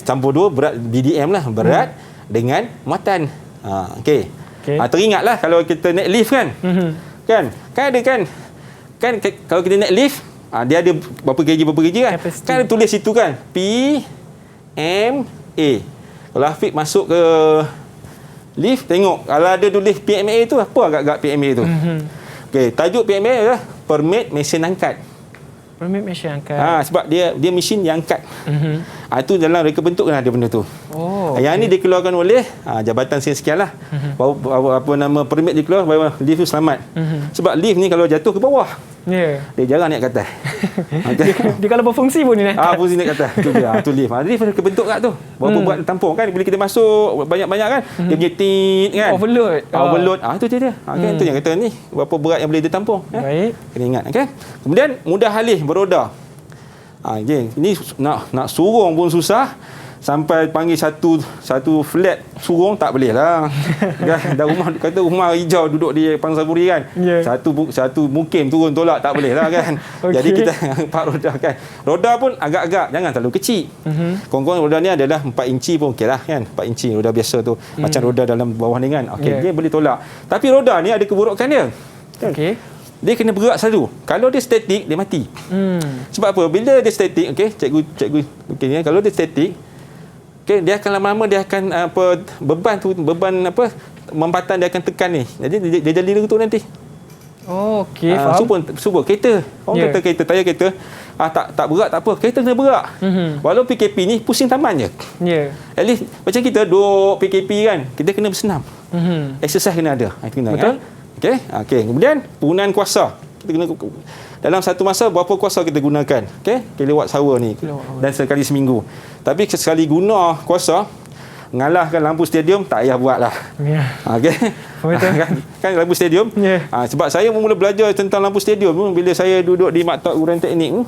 campur 2 berat BDM lah, berat dengan muatan. Okey. Teringatlah kalau kita naik lift kan. Kan ada kan kalau kita naik lift, dia ada berapa kg kan. Kan ada tulis situ kan. PMA. Kalau Afiq masuk ke lift tengok kalau ada tulis PMA tu apa agak-agak PMA tu. Okey, tajuk PMA adalah permit mesin angkat. Permit mesin angkat. Sebab dia mesin yang angkat. Itu dalam reka bentuk kan ada benda tu. Yang ni dikeluarkan oleh jabatan sekian lah. Permit dikeluar baru lift tu selamat. Sebab lift ni kalau jatuh ke bawah, dia jarang naik ke atas. Dia kalau berfungsi pun dia naik. Fungsi naik ke atas. Itu dia. Itu lift. Lift reka bentuk kat tu. Berapa berat tampung kan. Bila kita masuk banyak-banyak kan, dia punya tit kan. Overload. Itu dia. Kan itu yang kata ni berapa berat yang boleh ditampung. Baik. Kena ingat kan. Kemudian mudah halih beroda. Ini nak surung pun susah. sampai panggil satu flat surung tak boleh lah. Kan? Dan rumah kata rumah hijau duduk di Pangsapuri kan. Satu mukim turun tolak tak boleh lah kan. Jadi kita empat roda kan. Roda pun agak-agak jangan terlalu kecil. Kurang-kurang roda ni adalah 4 inci pun okey lah kan. 4 inci roda biasa tu. Macam roda dalam bawah ni kan. Okey, dia boleh tolak. Tapi roda ni ada keburukan dia. Okey. Dia kena bergerak selalu. Kalau dia statik, dia mati. Sebab apa? Bila dia statik, okey, cikgu okey ni, kalau dia statik, okey, dia akan lama-lama dia akan beban mempatan dia akan tekan ni. Jadi dia jadi tu nanti. Okey, faham. Cuba kereta. Orang kata kereta, tayar kereta tak berat tak apa. Kereta kena berat. Walau PKP ni pusing taman je. At least macam kita duduk PKP kan, kita kena bersenam. Exercise kena ada. Kena, betul. Kan? Okey. Kemudian penggunaan kuasa. Kita kena dalam satu masa berapa kuasa kita gunakan. Kilowatt hour ni. Dan sekali seminggu. Tapi sekali guna kuasa ngalahkan lampu stadium tak payah buat lah. Kan lampu stadium. Sebab saya mula belajar tentang lampu stadium bila saya duduk di Maktab Perguruan Teknik.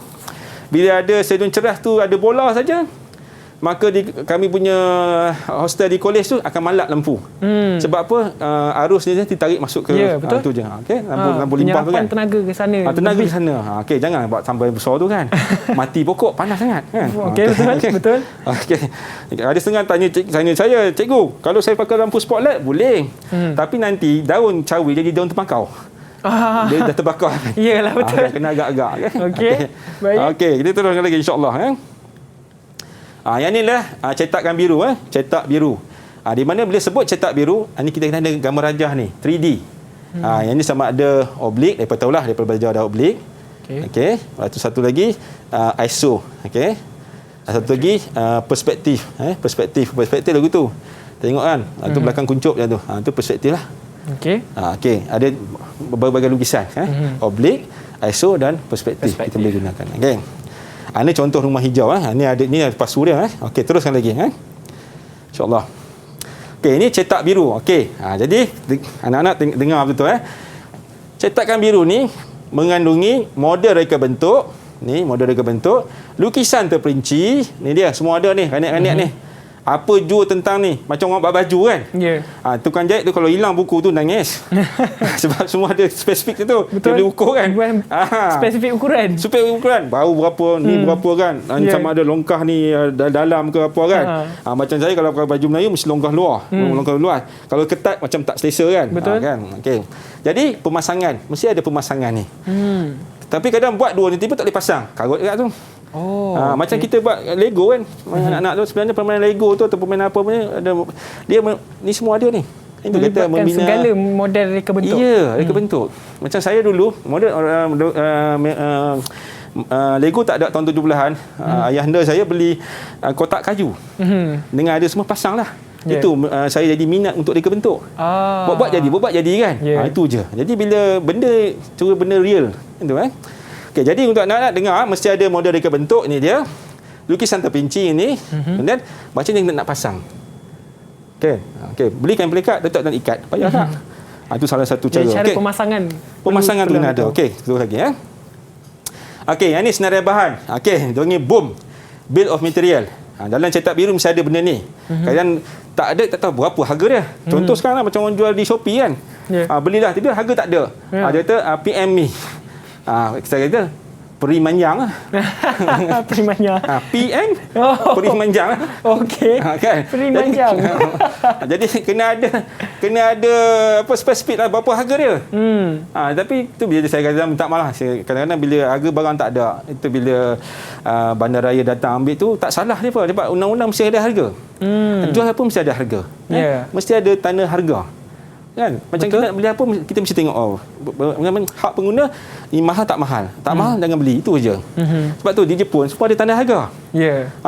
Bila ada stadium cerah tu ada bola saja, maka kami punya hostel di kolej tu akan malap lampu. Sebab apa? Arus dia ditarik masuk ke tu je. Lampu limpah tu kan. Tenaga ke sana. Tenaga ke sana. Jangan buat sampai besar tu kan. Mati pokok panas sangat kan. Betul. Ada setengah tanya saya, cikgu, kalau saya pakai lampu spotlight boleh. Tapi nanti daun cawi jadi daun terpakau. Dia dah terbakar. Iyalah, betul. Kena agak-agak kan. Baik. Kita teruskan lagi insya-Allah yang ni lah cetakan biru. Cetak biru. Di mana bila sebut cetak biru, ni kita kena ada gambar rajah ni, 3D. Yang ni sama ada oblik, daripada tahulah daripada belajar ada oblik. Okey. Lepas tu satu lagi ISO. Okey. Satu lagi perspektif. Perspektif lagu tu. Tengok kan. Tu belakang kuncup je tu. Tu perspektif lah. Okey. Ada berbagai lukisan. Oblik, ISO dan perspektif kita boleh gunakan. Okey. Ini contoh rumah hijau. Ini pas suria. Okey, teruskan lagi. InsyaAllah. Okey, ini cetak biru. Okey. Jadi anak-anak dengar betul. Cetakan biru ni mengandungi model reka bentuk. Ni model reka bentuk. Lukisan terperinci. Ni dia, semua ada ni, kanak-kanak ni. Apa jua tentang ni? Macam orang buat baju kan? Tukang jahit tu kalau hilang buku tu nangis. Sebab semua ada spesifik tu. Dia boleh ukur kan? Spesifik ukuran. Bau berapa, ni berapa kan? Sama ada longkah ni dalam ke apa kan? Macam saya kalau pakai baju Melayu mesti longkah luar. Longkah luar. Kalau ketat macam tak selesa kan? Kan? Okay. Jadi pemasangan. Mesti ada pemasangan ni. Tapi kadang buat dua ni tiba tak boleh pasang. Karut dekat tu. Macam kita buat Lego kan, anak-anak tu sebenarnya permainan Lego tu atau permainan apa punya ada dia ni semua ada ni. Itu kita membina segala model reka bentuk. Reka bentuk. Macam saya dulu model Lego tak ada tahun 70-an. Ayahanda saya beli kotak kayu. Dengan ada semua pasang lah. Itu saya jadi minat untuk reka bentuk. Buat jadi kan. Itu je. Jadi bila benda real itu Okay, jadi untuk anak-anak dengar mesti ada model reka bentuk ni dia. Lukisan terperinci ni. Kemudian macam ni nak pasang. Okey, belikan pelikat letak dalam ikat. Payah tak? Itu salah satu cara. Cara pemasangan. Pemasangan tu kena ada. Okey, terus lagi Okey, yang ni senarai bahan. Okey, dia ni boom. Bill of material. Dalam cetak biru mesti ada benda ni. Kadang tak ada, tak tahu berapa harga dia. Contoh sekarang macam orang jual di Shopee kan. Belilah, tiba harga tak ada. Dia kata PM ni. Saya kata peri manjang lah. Peri manjang. PM peri manjang lah. Okey. Kan? Peri manjang. Jadi kena ada apa spesifik lah berapa harga dia. Tapi tu bila saya kata minta maaf. Kadang-kadang bila harga barang tak ada, itu bila bandaraya datang ambil tu tak salah dia apa. Sebab undang-undang mesti ada harga. Jual apa mesti ada harga. Mesti ada tanda harga. Kan? Macam kita nak beli apa kita mesti tengok hak pengguna ni mahal tak mahal. Tak mahal jangan beli, itu aja. Sebab tu di Jepun semua ada tanda harga.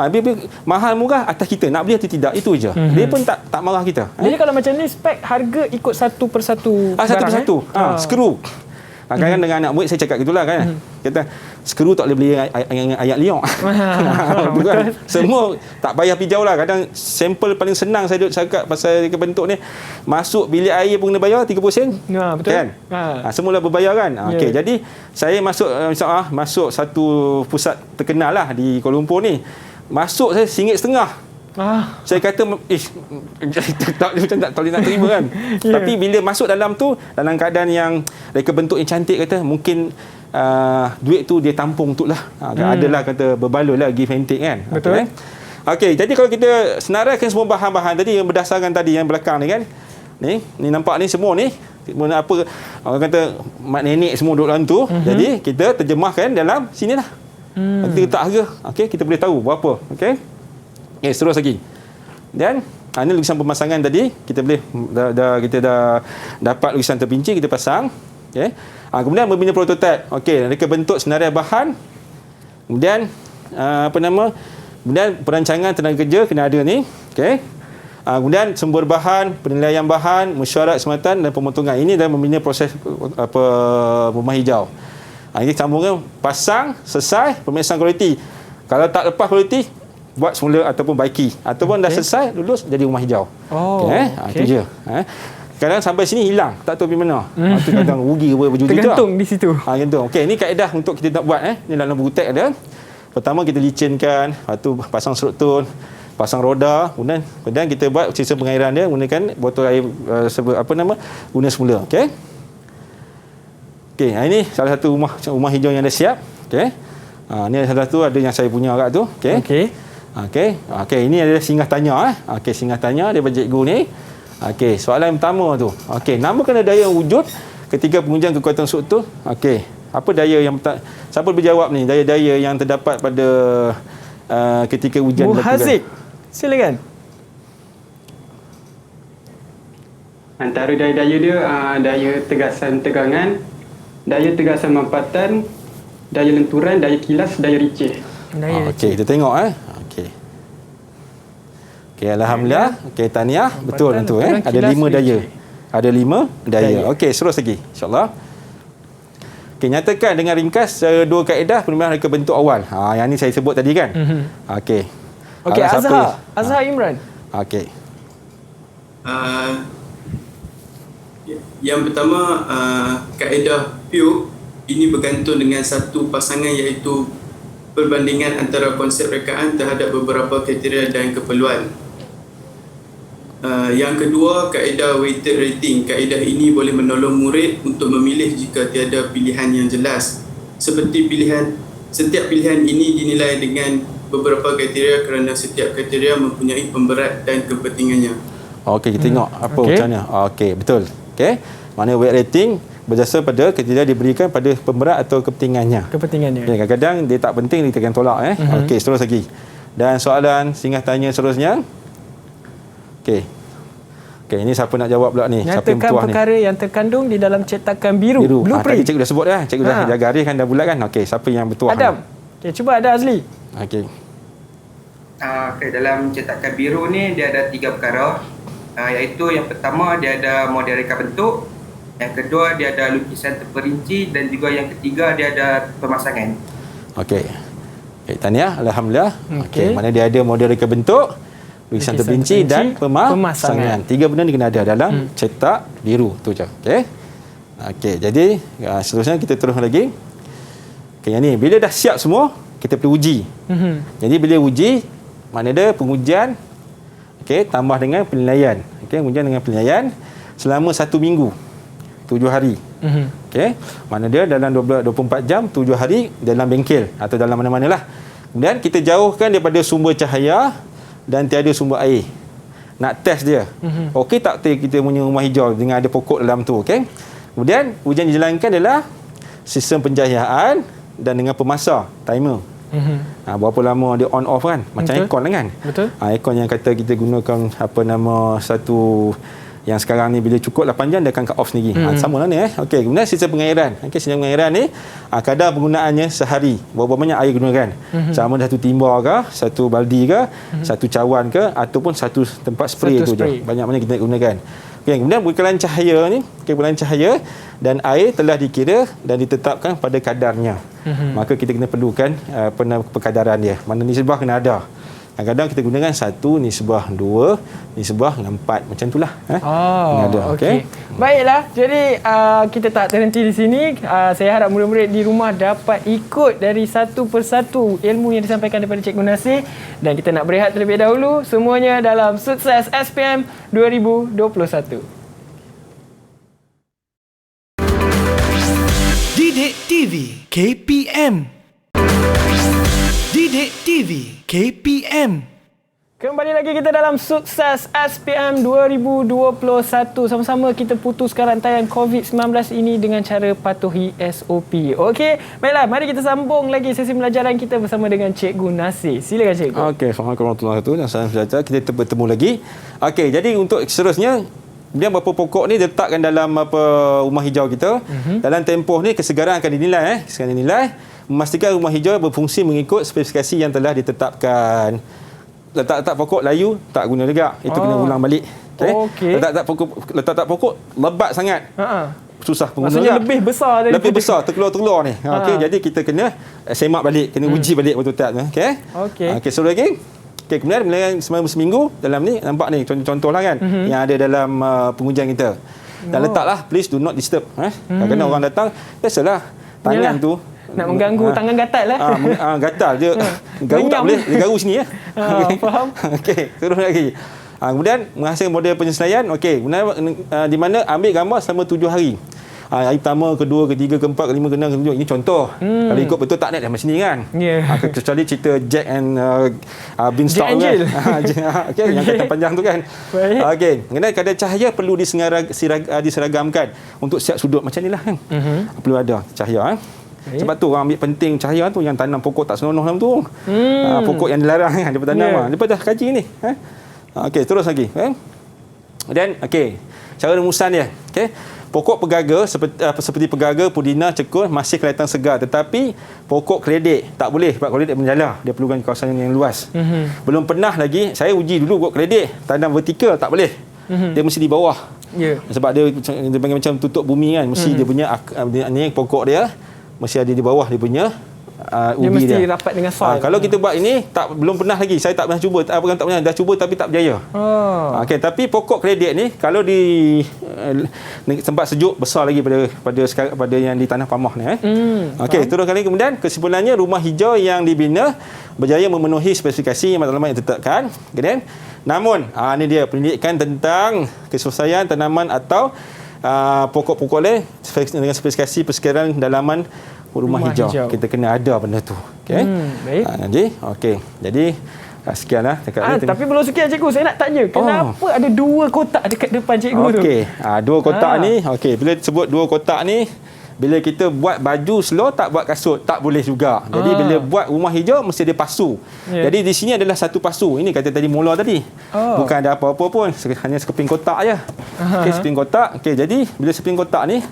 Bila mahal murah atas kita nak beli atau tidak, itu aja. Dia pun tak marah kita. Jadi kalau macam ni spek harga ikut satu persatu satu persatu. Skru. Kadang-kadang dengan anak murid saya cakap gitulah kan. Kata skru tak boleh beli ayat liok. Bukan. Semua tak payah pergi jauh lah. Kadang sampel paling senang saya duduk cakap pasal reka bentuk ni, masuk bilik air pun kena bayar 30 sen. Betul. Kan? Semula berbayar kan. Okey, jadi saya masuk satu pusat terkenal lah di Kuala Lumpur ni. Masuk saya RM1.50 Saya kata tak boleh nak terima kan. Tapi bila masuk dalam tu, dalam keadaan yang reka bentuk yang cantik, kata mungkin duit tu dia tampung tu lah. Adalah kata berbaloi lah, give and take kan. Betul. Okey, jadi kalau kita senaraikan semua bahan-bahan tadi yang berdasarkan tadi yang belakang ni kan. Ni nampak ni semua ni apa orang kata mak nenek semua duduk dalam tu. Jadi kita terjemahkan dalam sini lah. Kita letak harga. Okey, kita boleh tahu berapa. Okey. Terus lagi. Dan ini lukisan pemasangan tadi, kita boleh kita dah dapat lukisan terpinci, kita pasang. Okey. Kemudian membina prototype. Okey, reka bentuk senarai bahan. Kemudian kemudian perancangan tenaga kerja kena ada ni. Okey. Kemudian sumber bahan, penilaian bahan, mesyuarat sematan dan pemotongan. Ini dalam membina proses rumah hijau. Ini sambungkan pasang, selesai, pemeriksaan kualiti. Kalau tak lepas kualiti, buat semula ataupun baiki. Ataupun dah selesai, lulus, jadi rumah hijau. Itu je. Kadang sampai sini hilang, tak tahu pergi mana. Itu kadang rugi berjuta-juta. Tergantung di situ. Gantung. Okey, ini kaedah untuk kita nak buat. Ini dalam buku teks ada. Pertama kita licinkan, lepas tu pasang struktur, pasang roda, kemudian kita buat sistem pengairan dia menggunakan botol air guna semula. Okey. Okey, ini salah satu rumah hijau yang dah siap. Okey. Ini salah satu ada yang saya punya kat tu. Okey. Okey, ini adalah singgah tanya. Okey, singgah tanya daripada cikgu ni. Okey, soalan yang pertama tu. Okey, namakan daya wujud ketika pengujian kekuatan struktur. Okey, apa daya yang siapa berjawab ni? Daya-daya yang terdapat pada ketika ujian dilakukan. Haziq, silakan. Antara daya-daya dia daya tegasan tegangan, daya tegasan mampatan, daya lenturan, daya kilas, daya ricih. Okey, kita tengok Okey, alhamdulillah. Okey, tahniah. Betul tu Ada 5 daya. Ada 5 daya. Okey, terus lagi insya-Allah. Okey, nyatakan dengan ringkas dua kaedah penilaian reka bentuk awal. Yang ni saya sebut tadi kan. Okey. Okey, Azhar Imran. Okey. Yang pertama, kaedah Pew ini bergantung dengan satu pasangan, iaitu perbandingan antara konsep rekaan terhadap beberapa kriteria dan keperluan. Yang kedua, kaedah weighted rating. Kaedah ini boleh menolong murid untuk memilih jika tiada pilihan yang jelas. Seperti setiap pilihan ini dinilai dengan beberapa kriteria kerana setiap kriteria mempunyai pemberat dan kepentingannya. Okey, kita tengok apa macam mana. Okey, betul. Okey. Mana weight rating berdasar pada kriteria diberikan pada pemberat atau kepentingannya. Kepentingannya. Okay, kadang-kadang dia tak penting, kita akan tolak. Okey, terus lagi. Dan soalan singgah tanya seterusnya. Okey. Okey, ini siapa nak jawab pula ni? Nyatakan perkara yang terkandung di dalam cetakan biru. Blueprint. Tadi cikgu dah sebut dah. Cikgu dah jaga garis kan, dah bulat kan. Okey, siapa yang bertuah? Adam. Okey, cuba ada Azli. Okey. Okey, dalam cetakan biru ni dia ada 3 perkara. Iaitu yang pertama dia ada model reka bentuk, yang kedua dia ada lukisan terperinci, dan juga yang ketiga dia ada pemasangan. Okey. Tahniah, alhamdulillah. Okey, mana dia ada model reka bentuk, lukisan terperinci dan pemasangan. 3 benda ni kena ada dalam cetak biru tu je. Okey. Okey, jadi seterusnya kita terus lagi. Okey, yang ni bila dah siap semua, kita perlu uji. Jadi bila uji, mana ada pengujian, okey, tambah dengan penilaian. Okey, pengujian dengan penilaian selama 1 minggu. 7 hari. Okey, mana dia dalam 24 jam, 7 hari dalam bengkel atau dalam mana-mana lah. Kemudian kita jauhkan daripada sumber cahaya dan tiada sumber air. Nak test dia. Okey tak kita punya rumah hijau dengan ada pokok dalam tu, okey? Kemudian ujian dijalankan adalah sistem pencahayaan dan dengan pemasar, timer. Berapa lama dia on off kan, macam aircon lah kan. Betul. Aircon yang kata kita gunakan satu yang sekarang ni bila cukup 8 jam dia akan cut off sendiri. Sama lah ni Okey, kemudian sistem pengairan. Okey, sistem pengairan ni kadar penggunaannya sehari. Berapa banyak air gunakan? Sama ada 1 timba ke, 1 baldi ke, 1 cawan ke, ataupun 1 tempat spray tu je. Banyak-banyak kita gunakan. Okey, kemudian bekalan cahaya ni, bekalan cahaya dan air telah dikira dan ditetapkan pada kadarnya. Maka kita kena perlukan perkadaran dia. Mana nisbah kena ada. Kadang-kadang kita gunakan 1:2, nisbah dengan 4. Macam itulah. Okey. Baiklah. Jadi kita tak terhenti di sini. Saya harap murid-murid di rumah dapat ikut dari satu persatu ilmu yang disampaikan daripada Cikgu Nasir, dan kita nak berehat terlebih dahulu. Semuanya dalam Sukses SPM 2021. Didik TV KPM. Didik TV KPM. Kembali lagi kita dalam Sukses SPM 2021. Sama-sama kita putuskan rantaian COVID-19 ini dengan cara patuhi SOP. Okey, baiklah, mari kita sambung lagi sesi pelajaran kita bersama dengan Cikgu Nasir. Silakan Cikgu. Okey, Assalamualaikum warahmatullahi wabarakatuh. Salam sejahtera. Kita bertemu lagi. Okey, jadi untuk seterusnya, dia berapa pokok ni diletakkan dalam rumah hijau kita. Dalam tempoh ni kesegaran akan dinilai. Sekarang dinilai, memastikan rumah hijau berfungsi mengikut spesifikasi yang telah ditetapkan. Letak-letak pokok layu tak guna juga. Itu kena ulang balik. Okey. Letak-letak pokok lebat sangat. Susah pengguna. Maksudnya lebih besar daripada lebih besar terkeluar-telur ni. Okey, jadi kita kena semak balik, kena uji balik betul-betul. Okey. Okey, so lagi. Okey, kemudian seminggu dalam ni nampak ni contoh-contoh lah kan yang ada dalam pengujian kita. Dan letaklah please do not disturb. Kadang-kadang orang datang, biasalah tangan tu nak mengganggu tangan gatal lah. Gatal dia. Garu tak boleh, dia garu sini ya. Faham? Okey, terus lagi. Kemudian menghasilkan model penyesuaian. Okey, di mana ambil gambar selama 7 hari. Hari pertama, kedua, ketiga, keempat, kelima, keenam, ketujuh. Ini contoh. Kalau ikut betul tak nak macam ni kan. Kecuali cerita Jack and Beanstalk kan. Okey, yang kata panjang tu kan. Okey, kemudian kadar cahaya perlu diseragamkan untuk setiap sudut macam inilah kan. Perlu ada cahaya. Sebab tu orang ambil penting cahaya tu, yang tanam pokok tak senonoh dalam tu. Pokok yang dilarang kan, dia tanam. Dia dah kaji ni. Okey, terus lagi. Dan okey, cara rumusan dia. Okey, pokok pegaga seperti pegaga, pudina, cekul masih kelihatan segar, tetapi pokok keledek tak boleh sebab keledek menjala, dia perlukan kawasan yang luas. Belum pernah lagi saya uji dulu buat keledek tanam vertikal, tak boleh. Dia mesti di bawah. Sebab dia panggil macam tutup bumi kan, mesti dia punya ni pokok dia mesti ada di bawah dia punya ubi dia. Mesti rapat dengan soil. Kalau kita buat ini belum pernah lagi. Saya tak pernah cuba. Bukan tak pernah, dah cuba tapi tak berjaya. Okey, tapi pokok keledek ni kalau di tempat sejuk besar lagi pada yang di tanah pamah ni. Okey, terus kali kemudian kesimpulannya, rumah hijau yang dibina berjaya memenuhi spesifikasi matlamat yang ditetapkan. Kemudian namun ini dia pendidikan tentang keselesaian tanaman atau pokok-pokok lain dengan spesifikasi persekitaran dalaman rumah hijau. Kita kena ada benda tu. Okey. Baik. Jadi okey. Jadi sekianlah dekat tapi belum sekian cikgu, saya nak tanya kenapa ada 2 kotak dekat depan cikgu tu? Okey. 2 kotak ni, okey, bila sebut 2 kotak ni, bila kita buat baju slow tak buat kasut tak boleh juga. Jadi bila buat rumah hijau mesti ada pasu. Jadi di sini adalah satu pasu. Ini kata tadi mula tadi. Bukan ada apa-apa pun, hanya sekeping kotak aja. Okey, sekeping kotak. Okey, jadi bila sekeping kotak ni,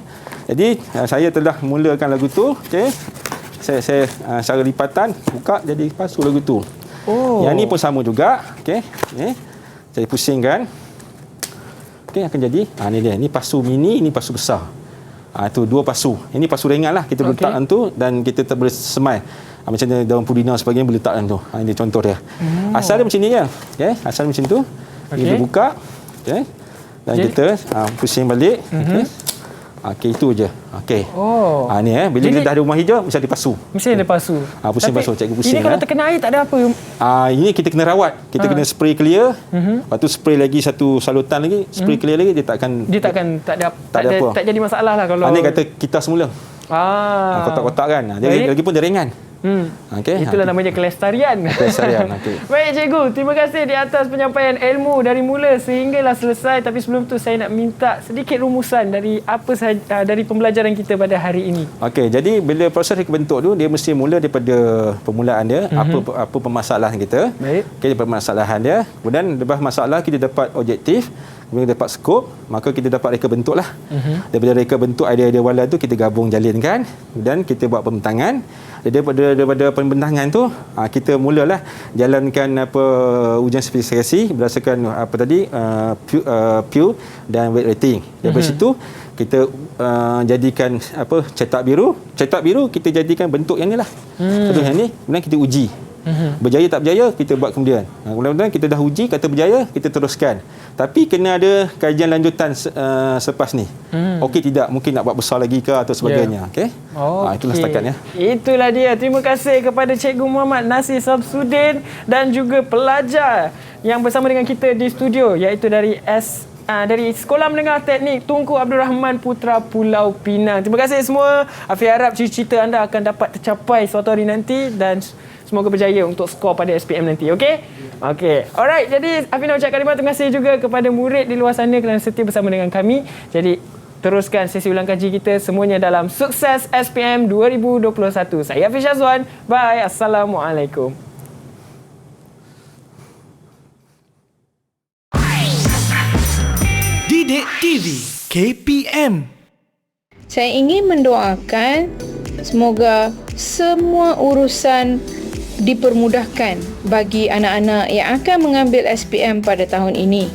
jadi saya telah mulakan lagu tu. Okey. Saya cara lipatan buka jadi pasu lagu tu. Yang ni pun sama juga. Okey. Ni saya pusingkan. Okey, akan jadi ni dia. Ni pasu mini, ini pasu besar. Itu 2 pasu. Ini pasu ringan lah kita letakkan tu, dan kita boleh semai. Macam daun pudina sebagainya boleh letakkan tu. Ini contoh dia. Asal dia macam ni je. Okay? Asal macam tu. Kita buka. Okay? Dan kita pusing balik. Okey, itu je. Okey. Ni bila jadi, kita dah ada rumah hijau mesti ada pasu. Mesti ada pasu. Pusing pasu, cikgu pusing. Ini kalau terkena air tak ada apa? Ini kita kena rawat. Kita kena spray clear. Lepas tu spray lagi satu salutan lagi, spray clear lagi, dia tak jadi masalah lah kalau. Ini kata kita semula. Kotak-kotak kan. Dia lagi pun dia ringan. Okay. Itulah namanya kelestarian. Okay. Baik cikgu, terima kasih di atas penyampaian ilmu dari mula sehinggalah selesai. Tapi sebelum tu saya nak minta sedikit rumusan dari apa sahaja dari pembelajaran kita pada hari ini. Okey, jadi bila proses reka bentuk tu dia mesti mula daripada permulaan dia, apa permasalahan kita. Baik. Okey, permasalahan dia. Kemudian lepas masalah kita dapat objektif, kemudian dapat skop, maka kita dapat reka bentuk lah. Daripada reka bentuk idea-idea wala tu kita gabung jalinkan, kemudian kita buat pembentangan. Daripada pembentangan tu kita mulalah jalankan ujian spesifikasi berdasarkan apa tadi Pew dan weight rating. Daripada situ kita jadikan cetak biru kita jadikan bentuk yang ni lah. Bentuk yang ni kemudian kita uji. Berjaya tak berjaya, kita buat kemudian. Kemudian kita dah uji, kata berjaya, kita teruskan. Tapi kena ada kajian lanjutan selepas ni. Okey tidak, mungkin nak buat besar lagi ke atau sebagainya. Okey. Itulah setakat ya. Itulah dia. Terima kasih kepada Cikgu Muhammad Nasir Samsudin dan juga pelajar yang bersama dengan kita di studio, iaitu dari dari Sekolah Menengah Teknik Tunku Abdul Rahman Putra Pulau Pinang. Terima kasih semua. Afi harap cita-cita anda akan dapat tercapai suatu hari nanti dan semoga berjaya untuk skor pada SPM nanti. Okey? Okey. Alright, jadi Afi nak ucapkan terima kasih juga kepada murid di luar sana kerana setia bersama dengan kami. Jadi teruskan sesi ulang kaji kita semuanya dalam Sukses SPM 2021. Saya Afi Syazwan. Bye. Assalamualaikum. Didik TV KPM. Saya ingin mendoakan semoga semua urusan dipermudahkan bagi anak-anak yang akan mengambil SPM pada tahun ini.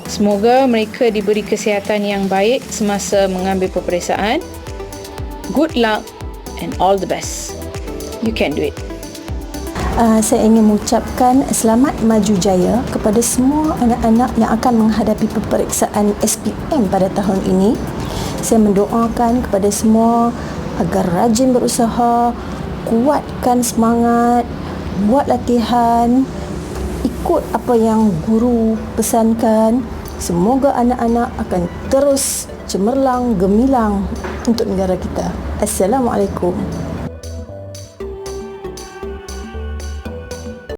Semoga mereka diberi kesihatan yang baik semasa mengambil peperiksaan. Good luck and all the best. You can do it. Saya ingin mengucapkan selamat maju jaya kepada semua anak-anak yang akan menghadapi peperiksaan SPM pada tahun ini. Saya mendoakan kepada semua agar rajin berusaha, kuatkan semangat, buat latihan, ikut apa yang guru pesankan. Semoga anak-anak akan terus cemerlang, gemilang untuk negara kita. Assalamualaikum.